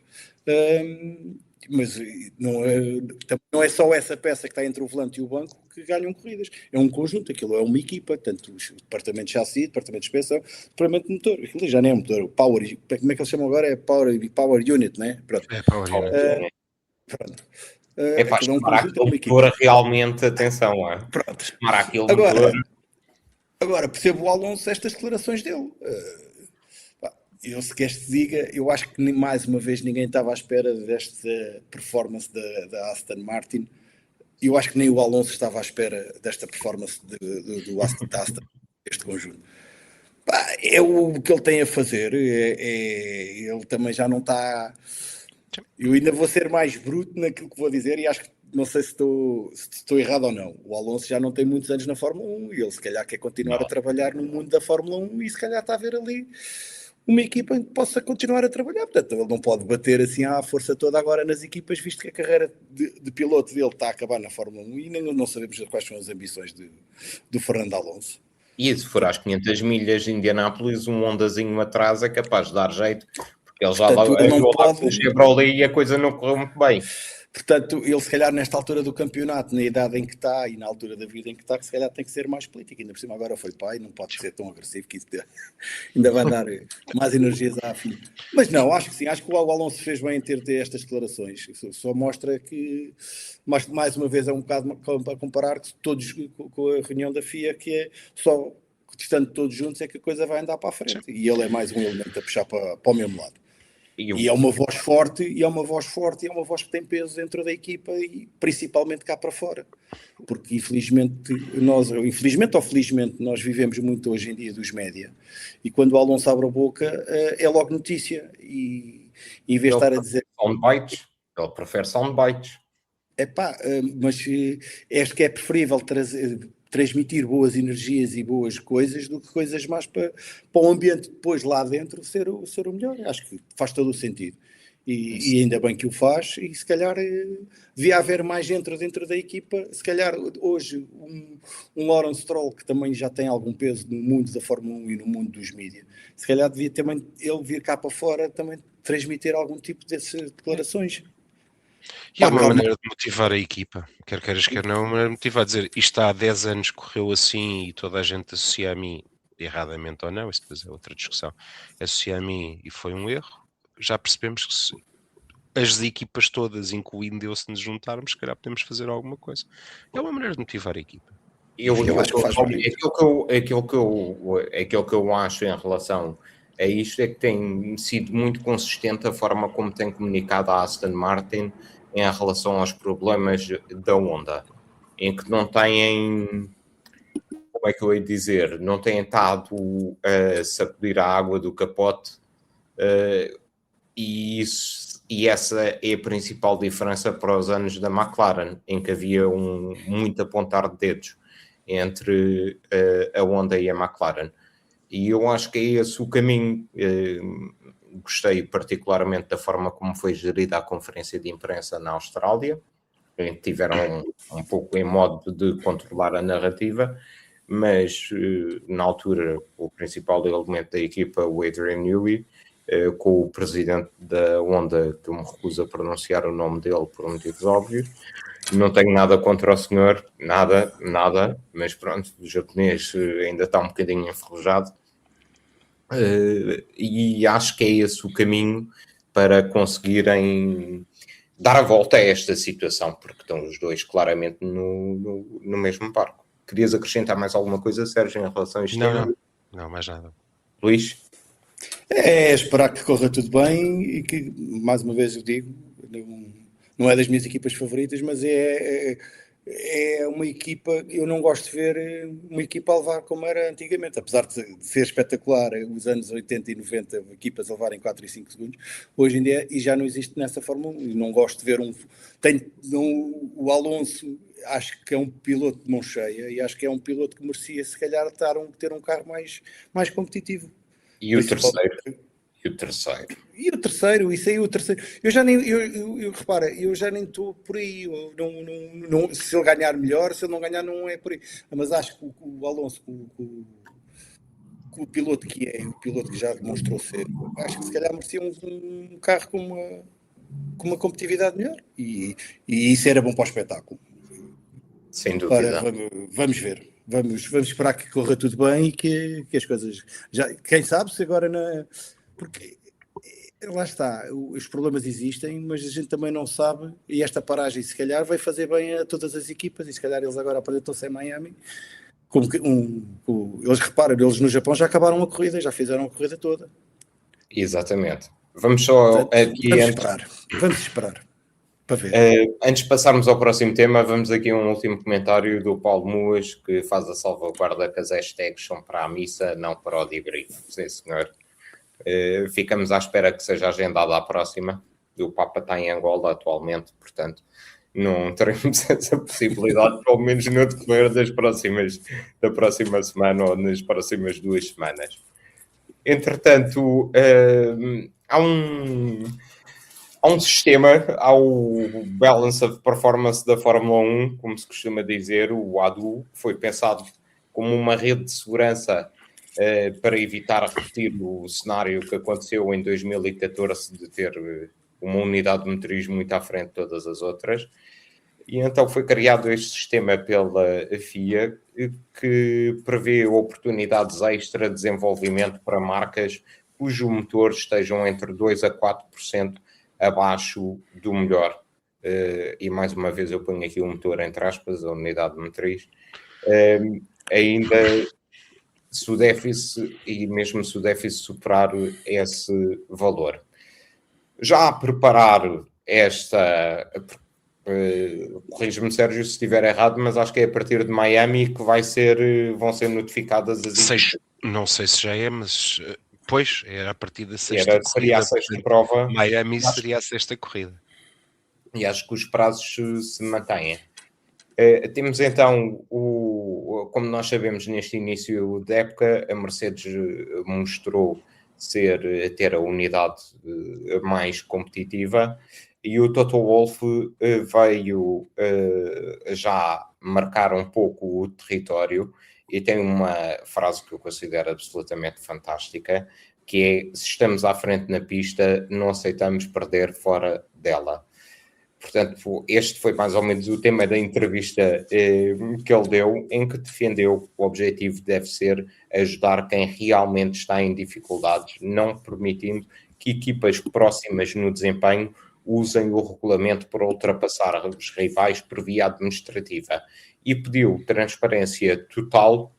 mas não é só essa peça que está entre o volante e o banco que ganham corridas. É um conjunto, aquilo é uma equipa, tanto o departamento de chassi, departamento de inspeção, departamento de motor. Aquilo já não é motor, o Power, como é que eles chamam agora? É Power Unit, não é? Pronto. É Power Unit. Pronto. Para chamar aquele motor realmente, atenção, Pronto. Chamar aquele motor. Agora, percebo o Alonso estas declarações dele. Eu, se queres te diga, eu acho que mais uma vez ninguém estava à espera desta performance da Aston Martin. Eu acho que nem o Alonso estava à espera desta performance da Aston, deste conjunto. É o que ele tem a fazer. Ele também já não está... Eu ainda vou ser mais bruto naquilo que vou dizer e acho que não sei se estou errado ou não. O Alonso já não tem muitos anos na Fórmula 1 e ele se calhar quer continuar a trabalhar no mundo da Fórmula 1 e se calhar está a ver ali uma equipa em que possa continuar a trabalhar. Portanto, ele não pode bater assim à força toda agora nas equipas, visto que a carreira de piloto dele está a acabar na Fórmula 1 e não sabemos quais são as ambições do Fernando Alonso. E se for às 500 milhas de Indianápolis, um Hondazinho atrás é capaz de dar jeito, porque ele já não pode Chevrolet e a coisa não correu muito bem. Portanto, ele se calhar nesta altura do campeonato, na idade em que está e na altura da vida em que está, se calhar tem que ser mais político. Ainda por cima agora foi pai, não pode ser tão agressivo que isso ainda vai dar mais energias à filha. Mas não, acho que sim, acho que o Alonso fez bem em ter estas declarações. Isso só mostra que, mais uma vez, é um bocado para comparar todos com a reunião da FIA, que é só estando todos juntos é que a coisa vai andar para a frente. E ele é mais um elemento a puxar para o mesmo lado. E é uma voz forte, e é uma voz que tem peso dentro da equipa e principalmente cá para fora. Porque infelizmente ou felizmente, nós vivemos muito hoje em dia dos média. E quando o Alonso abre a boca, é logo notícia. E em vez de estar a dizer... Ele prefere soundbites. Mas acho que é preferível transmitir boas energias e boas coisas do que coisas mais para o ambiente depois lá dentro ser o melhor. Acho que faz todo o sentido. E ainda bem que o faz, e se calhar devia haver mais gente dentro da equipa. Se calhar hoje um Lawrence Stroll, que também já tem algum peso no mundo da Fórmula 1 e no mundo dos mídias, se calhar devia também ele vir cá para fora também transmitir algum tipo dessas declarações. E é uma maneira de motivar a equipa, quer queiras, quer não, é uma maneira de motivar, dizer isto há 10 anos correu assim e toda a gente associa a mim, erradamente ou não, isso depois é outra discussão, associa a mim e foi um erro. Já percebemos que se as equipas todas, incluindo eu, se nos juntarmos, se calhar podemos fazer alguma coisa. É uma maneira de motivar a equipa. Eu acho que faz aquilo que eu acho em relação a isto é que tem sido muito consistente a forma como tem comunicado a Aston Martin em relação aos problemas da Honda, em que não têm, como é que eu ia dizer, não têm estado a sacudir a água do capote, e essa é a principal diferença para os anos da McLaren, em que havia muito apontar de dedos entre a Honda e a McLaren. E eu acho que é esse o caminho. Gostei particularmente da forma como foi gerida a conferência de imprensa na Austrália, em que tiveram um pouco em modo de controlar a narrativa, mas na altura o principal elemento da equipa, o Adrian Newey, com o presidente da Honda, que eu me recuso a pronunciar o nome dele por motivos óbvios. Não tenho nada contra o senhor, nada, mas pronto, o japonês ainda está um bocadinho enferrujado. E acho que é esse o caminho para conseguirem dar a volta a esta situação, porque estão os dois claramente no mesmo barco. Querias acrescentar mais alguma coisa, Sérgio, em relação a isto? Não, mais nada. Luís? É esperar que corra tudo bem e que, mais uma vez eu digo, não é das minhas equipas favoritas, mas é uma equipa, eu não gosto de ver uma equipa a levar como era antigamente, apesar de ser espetacular os anos 80 e 90, equipas a levarem 4 e 5 segundos, hoje em dia, e já não existe nessa Fórmula 1, não gosto de ver o Alonso, acho que é um piloto de mão cheia, e acho que é um piloto que merecia se calhar ter um carro mais competitivo. E o terceiro? E o terceiro, isso aí, o terceiro. Eu já nem, repara, eu já nem estou por aí. Não, se ele ganhar melhor, se ele não ganhar, não é por aí. Mas acho que o Alonso, o piloto que é, o piloto que já demonstrou ser, acho que se calhar merecia um carro com uma competitividade melhor. E isso era bom para o espetáculo. Sem dúvida. Vamos ver. Vamos esperar que corra tudo bem e que as coisas... Quem sabe se agora... Porque lá está, os problemas existem, mas a gente também não sabe, e esta paragem se calhar vai fazer bem a todas as equipas, e se calhar eles agora apresentam-se em Miami. Eles reparam, eles no Japão já acabaram a corrida, já fizeram a corrida toda. Exatamente. Vamos só aqui... Vamos esperar. Para ver. Antes de passarmos ao próximo tema, vamos aqui a um último comentário do Paulo Muas, que faz a salvaguarda que as hashtags são para a missa, não para o debrief. Sim, senhor. Ficamos à espera que seja agendada a próxima. O Papa está em Angola atualmente, portanto não teremos essa possibilidade, pelo menos no decorrer da próxima semana ou nas próximas 2 semanas. Entretanto, há um sistema, há o Balance of Performance da Fórmula 1, como se costuma dizer, o ADU, que foi pensado como uma rede de segurança para evitar repetir o cenário que aconteceu em 2014 de ter uma unidade de motorismo muito à frente de todas as outras. E então foi criado este sistema pela FIA que prevê oportunidades extra de desenvolvimento para marcas cujo motor estejam entre 2% a 4% abaixo do melhor. E mais uma vez eu ponho aqui o motor entre aspas, a unidade de motriz. Ainda se o déficit, e mesmo se o déficit superar esse valor. Já a preparar esta... corrija-me, Sérgio, se estiver errado, mas acho que é a partir de Miami que vão ser notificadas as equipes. Não sei se já é, mas pois, era a partir da sexta corrida. Seria a sexta prova. Miami seria a sexta corrida. e acho que os prazos se mantêm. Temos então, como nós sabemos, neste início da época, a Mercedes mostrou ter a unidade mais competitiva, e o Toto Wolff veio já marcar um pouco o território, e tem uma frase que eu considero absolutamente fantástica, que é: se estamos à frente na pista, não aceitamos perder fora dela. Portanto, este foi mais ou menos o tema da entrevista que ele deu, em que defendeu que o objetivo deve ser ajudar quem realmente está em dificuldades, não permitindo que equipas próximas no desempenho usem o regulamento para ultrapassar os rivais por via administrativa. E pediu transparência total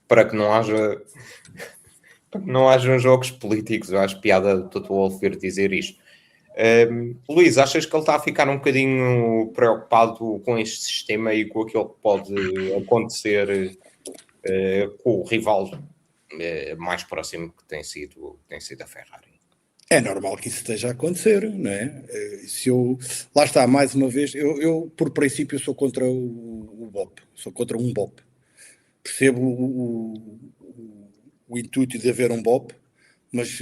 para que não hajam jogos políticos. Eu acho piada do Toto Wolff vir dizer isto. Luís, achas que ele está a ficar um bocadinho preocupado com este sistema e com aquilo que pode acontecer com o rival mais próximo que tem sido a Ferrari? É normal que isso esteja a acontecer, não é? Lá está, mais uma vez, eu por princípio sou contra o BOP, sou contra um BOP. Percebo o intuito de haver um BOP, mas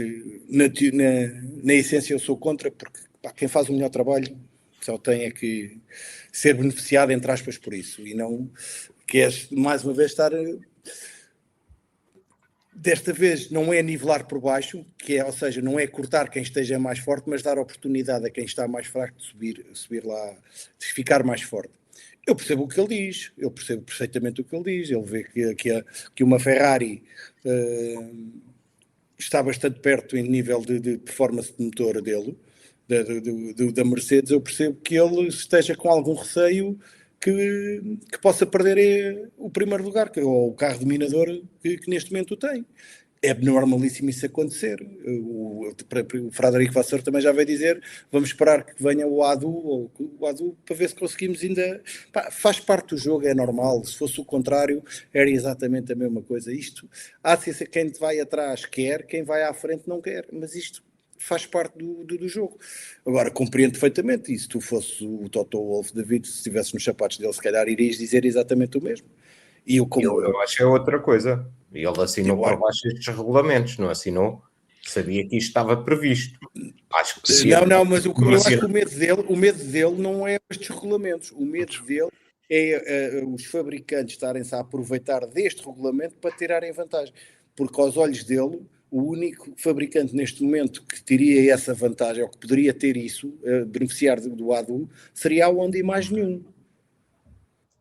na essência eu sou contra, porque quem faz o melhor trabalho só tem é que ser beneficiado, entre aspas, por isso, e não queres mais uma vez estar... Desta vez não é nivelar por baixo, ou seja, não é cortar quem esteja mais forte, mas dar oportunidade a quem está mais fraco de subir lá, de ficar mais forte. Eu percebo o que ele diz, eu percebo perfeitamente o que ele diz. Ele vê que uma Ferrari está bastante perto em nível de performance de motor dele, da Mercedes. Eu percebo que ele esteja com algum receio que possa perder o primeiro lugar, ou o carro dominador que neste momento o tem. É normalíssimo isso acontecer. O Frederico Vasseur também já veio dizer: vamos esperar que venha o Adu para ver se conseguimos ainda... faz parte do jogo, é normal. Se fosse o contrário, era exatamente a mesma coisa. Isto, há de ser quem vai atrás quer, quem vai à frente não quer, mas isto faz parte do jogo. Agora, compreendo perfeitamente, e se tu fosses o Toto Wolff, David, se estivesse nos sapatos dele, se calhar irias dizer exatamente o mesmo. E eu acho que é outra coisa. Ele assinou por baixo estes regulamentos, não assinou? Sabia que isto estava previsto. Acho que sim. Não, mas eu acho que o medo dele não é estes regulamentos. O medo dele é os fabricantes estarem-se a aproveitar deste regulamento para tirarem vantagem. Porque aos olhos dele, o único fabricante neste momento que teria essa vantagem, ou que poderia ter isso, beneficiar do ADU, seria a Honda e mais nenhum.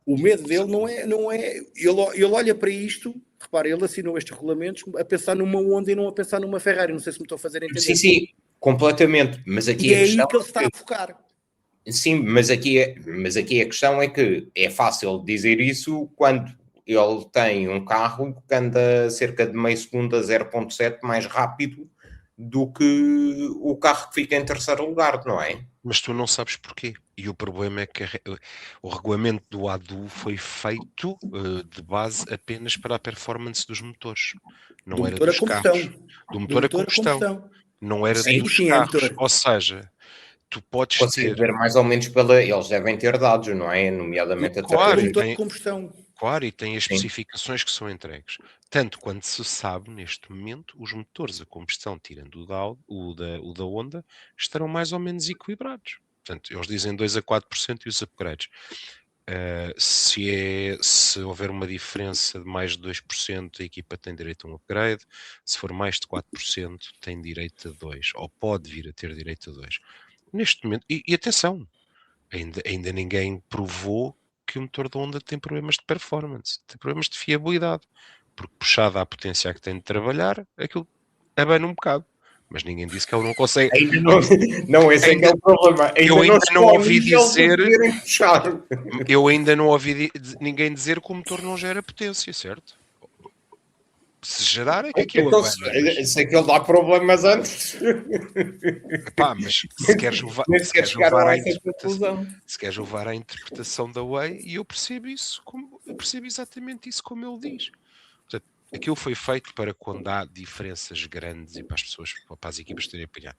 O medo dele não é ele olha para isto, repara, ele assinou estes regulamentos a pensar numa Honda e não a pensar numa Ferrari. Não sei se me estou a fazer entender. Sim, completamente. Mas aqui é aí que ele está a focar. Sim, mas aqui a questão é que é fácil dizer isso quando ele tem um carro que anda cerca de meio segundo a 0.7 mais rápido do que o carro que fica em terceiro lugar, não é? Mas tu não sabes porquê. E o problema é que o regulamento do ADU foi feito de base apenas para a performance dos motores. Não era dos carros. Do motor a combustão. Não era dos carros. Ou seja, tu podes ver mais ou menos eles devem ter dados, não é? Nomeadamente claro, do motor de combustão. Claro, e tem as especificações que são entregues. Tanto quanto se sabe, neste momento, os motores a combustão, tirando o da Honda, estarão mais ou menos equilibrados. Portanto, eles dizem 2 a 4% e os upgrades. Se houver uma diferença de mais de 2%, a equipa tem direito a um upgrade. Se for mais de 4%, tem direito a 2%, ou pode vir a ter direito a 2%. Neste momento, e atenção, ainda ninguém provou que o motor da Honda tem problemas de performance, tem problemas de fiabilidade, porque puxado à potência que tem de trabalhar, aquilo abana um bocado. Mas ninguém disse que ele não consegue. Não, esse é que é o problema. Eu ainda não ouvi dizer. Eu ainda não ouvi ninguém dizer que o motor não gera potência, certo? Se gerar é que aquilo então, se aquilo dá problemas antes. Mas se queres levar à interpretação da Way, e eu percebo isso, eu percebo exatamente isso como ele diz. Portanto, Aquilo foi feito para quando há diferenças grandes e para as pessoas, para as equipas terem a apanhar.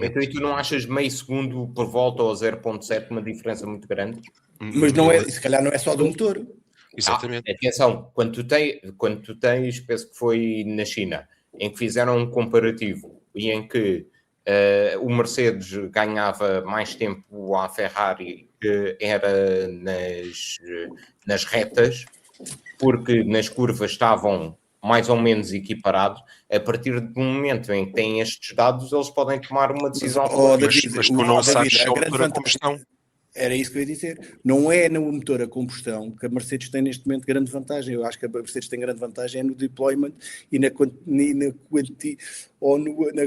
Então, e tu não achas meio segundo por volta ou 0.7 uma diferença muito grande? Mas não é, se calhar não é só do motor. Exatamente. Atenção, quando tu tens, penso que foi na China, em que fizeram um comparativo e em que o Mercedes ganhava mais tempo à Ferrari, que era nas retas, porque nas curvas estavam mais ou menos equiparados. A partir do momento em que têm estes dados, eles podem tomar uma decisão. Mas tu não sabes se é o motor a combustão. Era isso que eu ia dizer. Não é no motor a combustão que a Mercedes tem neste momento grande vantagem. Eu acho que a Mercedes tem grande vantagem no deployment e na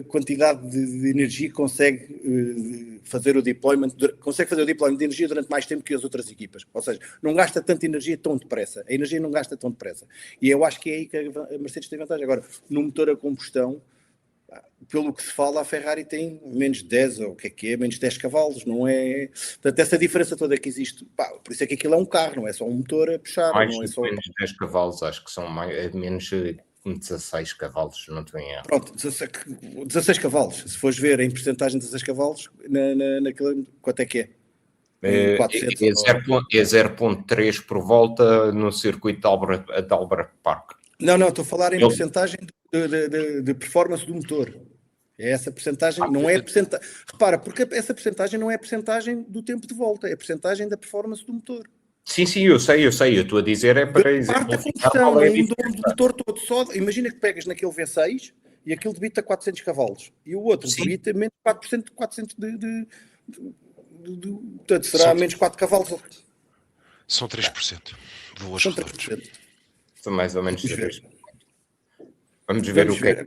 quantidade de energia que consegue fazer o deployment. Consegue fazer o deployment de energia durante mais tempo que as outras equipas. Ou seja, não gasta tanta energia tão depressa. A energia não gasta tão depressa. E eu acho que é aí que a Mercedes tem vantagem. Agora, no motor a combustão, pelo que se fala, a Ferrari tem menos 10, ou o que é, menos 10 cavalos, não é? Portanto, essa diferença toda que existe, por isso é que aquilo é um carro, não é só um motor a puxar. Mais não é só... menos 10 cavalos, acho que são menos 16 cavalos, não estou em erro. Pronto, 16 cavalos, se fores ver em porcentagem de 16 cavalos, quanto é que é? É 0.3 por volta no circuito de Albert Park. Não, estou a falar em porcentagem de performance do motor. É essa porcentagem, não é porcentagem. Repara, porque essa porcentagem não é a porcentagem do tempo de volta, é a porcentagem da performance do motor. Sim, eu sei. Eu estou a dizer é para exemplificar qual é a diferença. Do motor todo só. Imagina que pegas naquele V6 e aquilo debita 400 cavalos e o outro debita menos 4% de 400 portanto, será menos 4 cavalos. São 3%. São 3%. São mais ou menos 3%. Vamos ver o que é.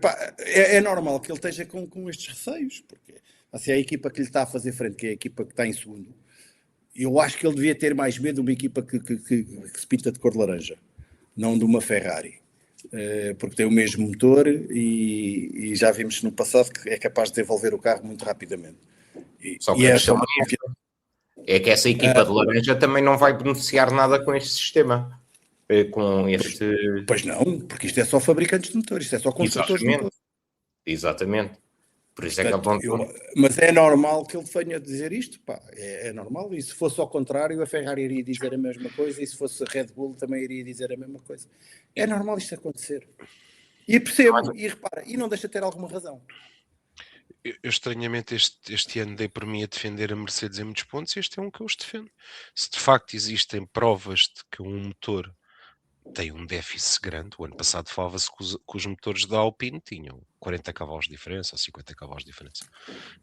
É normal que ele esteja com estes receios, porque assim, a equipa que lhe está a fazer frente, que é a equipa que está em segundo, eu acho que ele devia ter mais medo de uma equipa que se pinta de cor de laranja, não de uma Ferrari, porque tem o mesmo motor e já vimos no passado que é capaz de desenvolver o carro muito rapidamente. Só que é que essa equipa de laranja também não vai beneficiar nada com este sistema. Com este... Pois não, porque isto é só fabricantes de motores, isto é só construtores de motores. Exatamente. Por isso é que mas é normal que ele venha a dizer isto, é normal. E se fosse ao contrário, a Ferrari iria dizer a mesma coisa, e se fosse a Red Bull também iria dizer a mesma coisa. É normal isto acontecer. E percebo, e repara, e não deixa de ter alguma razão. Eu estranhamente este ano dei por mim a defender a Mercedes em muitos pontos, e este é um que eu os defendo. Se de facto existem provas de que um motor tem um déficit grande, o ano passado falava-se que os motores da Alpine tinham 40 cavalos de diferença ou 50 cavalos de diferença.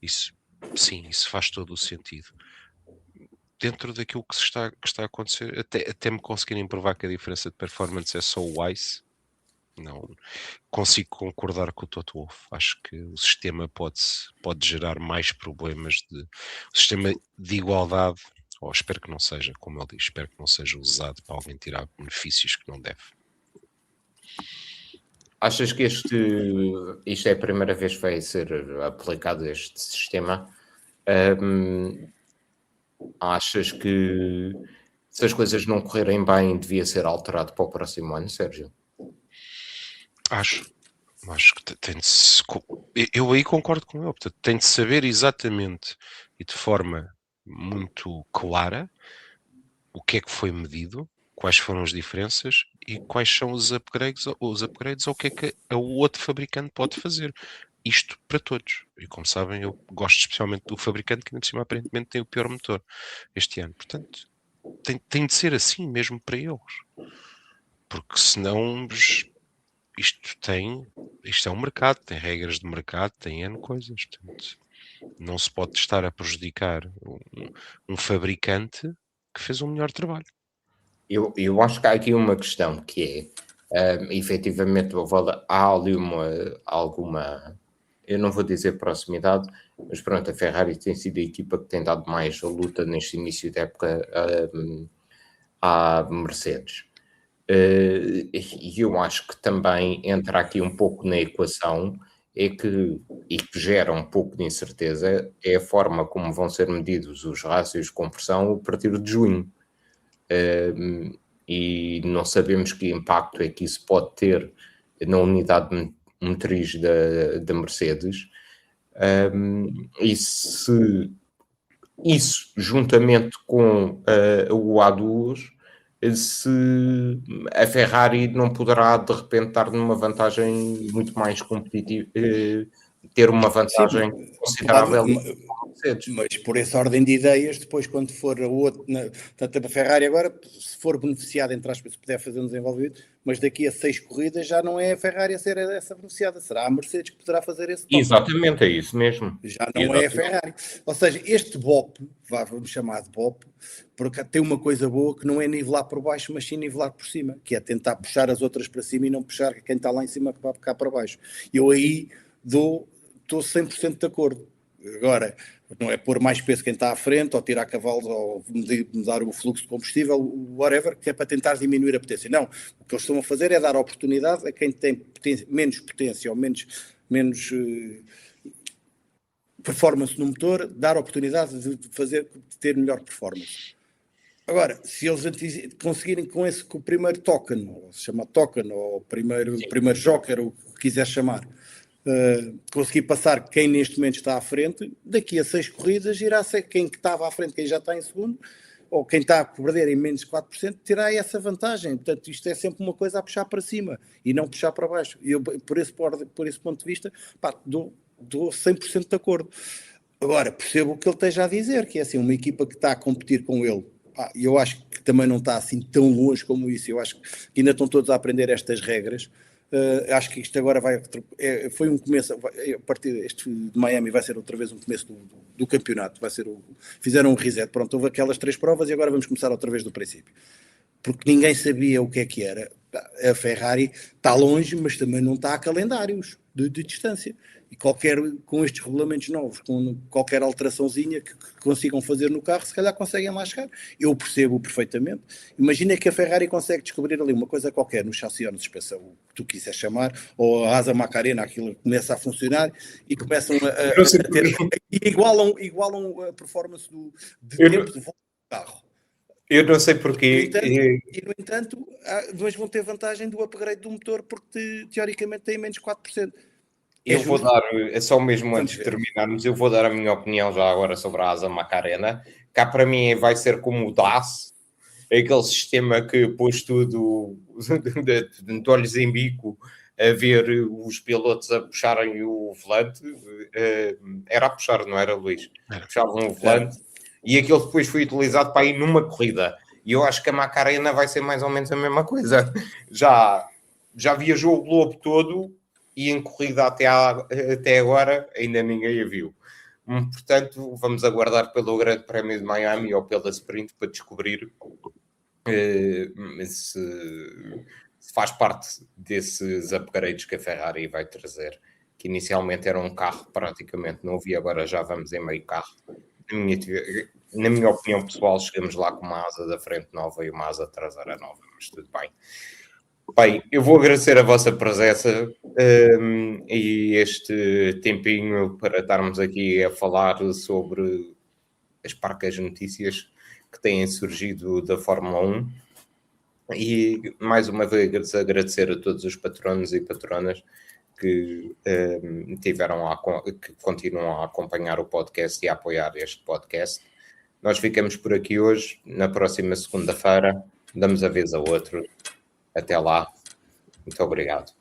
Isso, sim, isso faz todo o sentido. Dentro daquilo que está a acontecer, até me conseguirem provar que a diferença de performance é só o ICE, não consigo concordar com o Toto Wolff. Acho que o sistema pode gerar mais problemas. O sistema de igualdade, ou espero que não seja, como ele diz, espero que não seja usado para alguém tirar benefícios que não deve. Achas que isto é a primeira vez que vai ser aplicado este sistema? Achas que se as coisas não correrem bem devia ser alterado para o próximo ano, Sérgio? Acho que tem de se... Eu aí concordo com ele. Portanto, tem de saber exatamente e de forma muito clara o que é que foi medido, quais foram as diferenças e quais são os upgrades ou o que é que o outro fabricante pode fazer. Isto para todos. E como sabem, eu gosto especialmente do fabricante que, ainda por cima, aparentemente tem o pior motor este ano. Portanto, tem de ser assim mesmo para eles. Porque senão... Isto é um mercado, tem regras de mercado, tem N coisas, portanto, não se pode estar a prejudicar um fabricante que fez um melhor trabalho. Eu acho que há aqui uma questão que é, efetivamente, há ali alguma, eu não vou dizer proximidade, mas pronto, a Ferrari tem sido a equipa que tem dado mais a luta neste início de época à Mercedes. E eu acho que também entra aqui um pouco na equação e que gera um pouco de incerteza é a forma como vão ser medidos os rácios de conversão a partir de junho. E não sabemos que impacto é que isso pode ter na unidade motriz da Mercedes. E se isso, juntamente com o A2, se a Ferrari não poderá de repente estar numa vantagem muito mais competitiva, ter uma vantagem considerável. Mas por essa ordem de ideias, depois quando for a outra, tanto a Ferrari agora, se for beneficiada, entre aspas, se puder fazer um desenvolvimento, mas daqui a 6 corridas já não é a Ferrari a ser essa beneficiada, será a Mercedes que poderá fazer esse toque. Exatamente, é isso mesmo. Já não é a Ferrari. Ou seja, este BOP, vamos chamar de BOP, porque tem uma coisa boa que não é nivelar por baixo, mas sim nivelar por cima, que é tentar puxar as outras para cima e não puxar quem está lá em cima cá para baixo. Eu aí estou 100% de acordo. Agora, não é pôr mais peso quem está à frente, ou tirar cavalos, ou mudar o fluxo de combustível, whatever, que é para tentar diminuir a potência. Não, o que eles estão a fazer é dar oportunidade a quem tem menos potência ou menos performance no motor, dar oportunidade de ter melhor performance. Agora, se eles conseguirem com o primeiro token, ou se chama token, ou o primeiro joker, ou o que quiser chamar, conseguir passar quem neste momento está à frente, daqui a 6 corridas irá ser quem que estava à frente, quem já está em segundo, ou quem está a perder em menos 4%, terá essa vantagem. Portanto, isto é sempre uma coisa a puxar para cima e não puxar para baixo. E eu, por esse ponto de vista, dou 100% de acordo. Agora, percebo o que ele esteja a dizer, que é assim, uma equipa que está a competir com ele, eu acho que também não está assim tão longe como isso. Eu acho que ainda estão todos a aprender estas regras. Acho que isto agora foi um começo, a partir deste de Miami vai ser outra vez um começo do campeonato, fizeram um reset, pronto, houve aquelas 3 provas e agora vamos começar outra vez do princípio, porque ninguém sabia o que é que era. A Ferrari está longe, mas também não está a calendários de distância, e com estes regulamentos novos, com qualquer alteraçãozinha que consigam fazer no carro, se calhar conseguem lá chegar. Eu percebo perfeitamente. Imagina que a Ferrari consegue descobrir ali uma coisa qualquer no chassi ou na suspensão, o que tu quiseres chamar, ou a asa Macarena, aquilo começa a funcionar e começam a ter... igualam a performance de tempo de volta do carro. Eu não sei porquê. No entanto, dois vão ter vantagem do upgrade do motor porque teoricamente tem menos 4%. Eu vou dar, só mesmo antes de terminarmos, eu vou dar a minha opinião já agora sobre a asa Macarena. Cá para mim vai ser como o DAS, aquele sistema que pôs tudo de olhos em bico a ver os pilotos a puxarem o volante. Era a puxar, não era, Luís? Puxavam o volante. E aquilo depois foi utilizado para ir numa corrida. E eu acho que a Macarena vai ser mais ou menos a mesma coisa. Já viajou o globo todo e em corrida até agora ainda ninguém a viu. Portanto, vamos aguardar pelo Grande Prémio de Miami ou pela Sprint para descobrir se faz parte desses upgrades que a Ferrari vai trazer, que inicialmente era um carro praticamente novo e agora já vamos em meio carro. Na minha opinião pessoal, chegamos lá com uma asa da frente nova e uma asa traseira nova, mas tudo bem. Bem, eu vou agradecer a vossa presença e este tempinho para estarmos aqui a falar sobre as parcas notícias que têm surgido da Fórmula 1 e mais uma vez agradecer a todos os patronos e patronas que que continuam a acompanhar o podcast e a apoiar este podcast. Nós ficamos por aqui hoje. Na próxima segunda-feira damos a vez a outro. Até lá. Muito obrigado.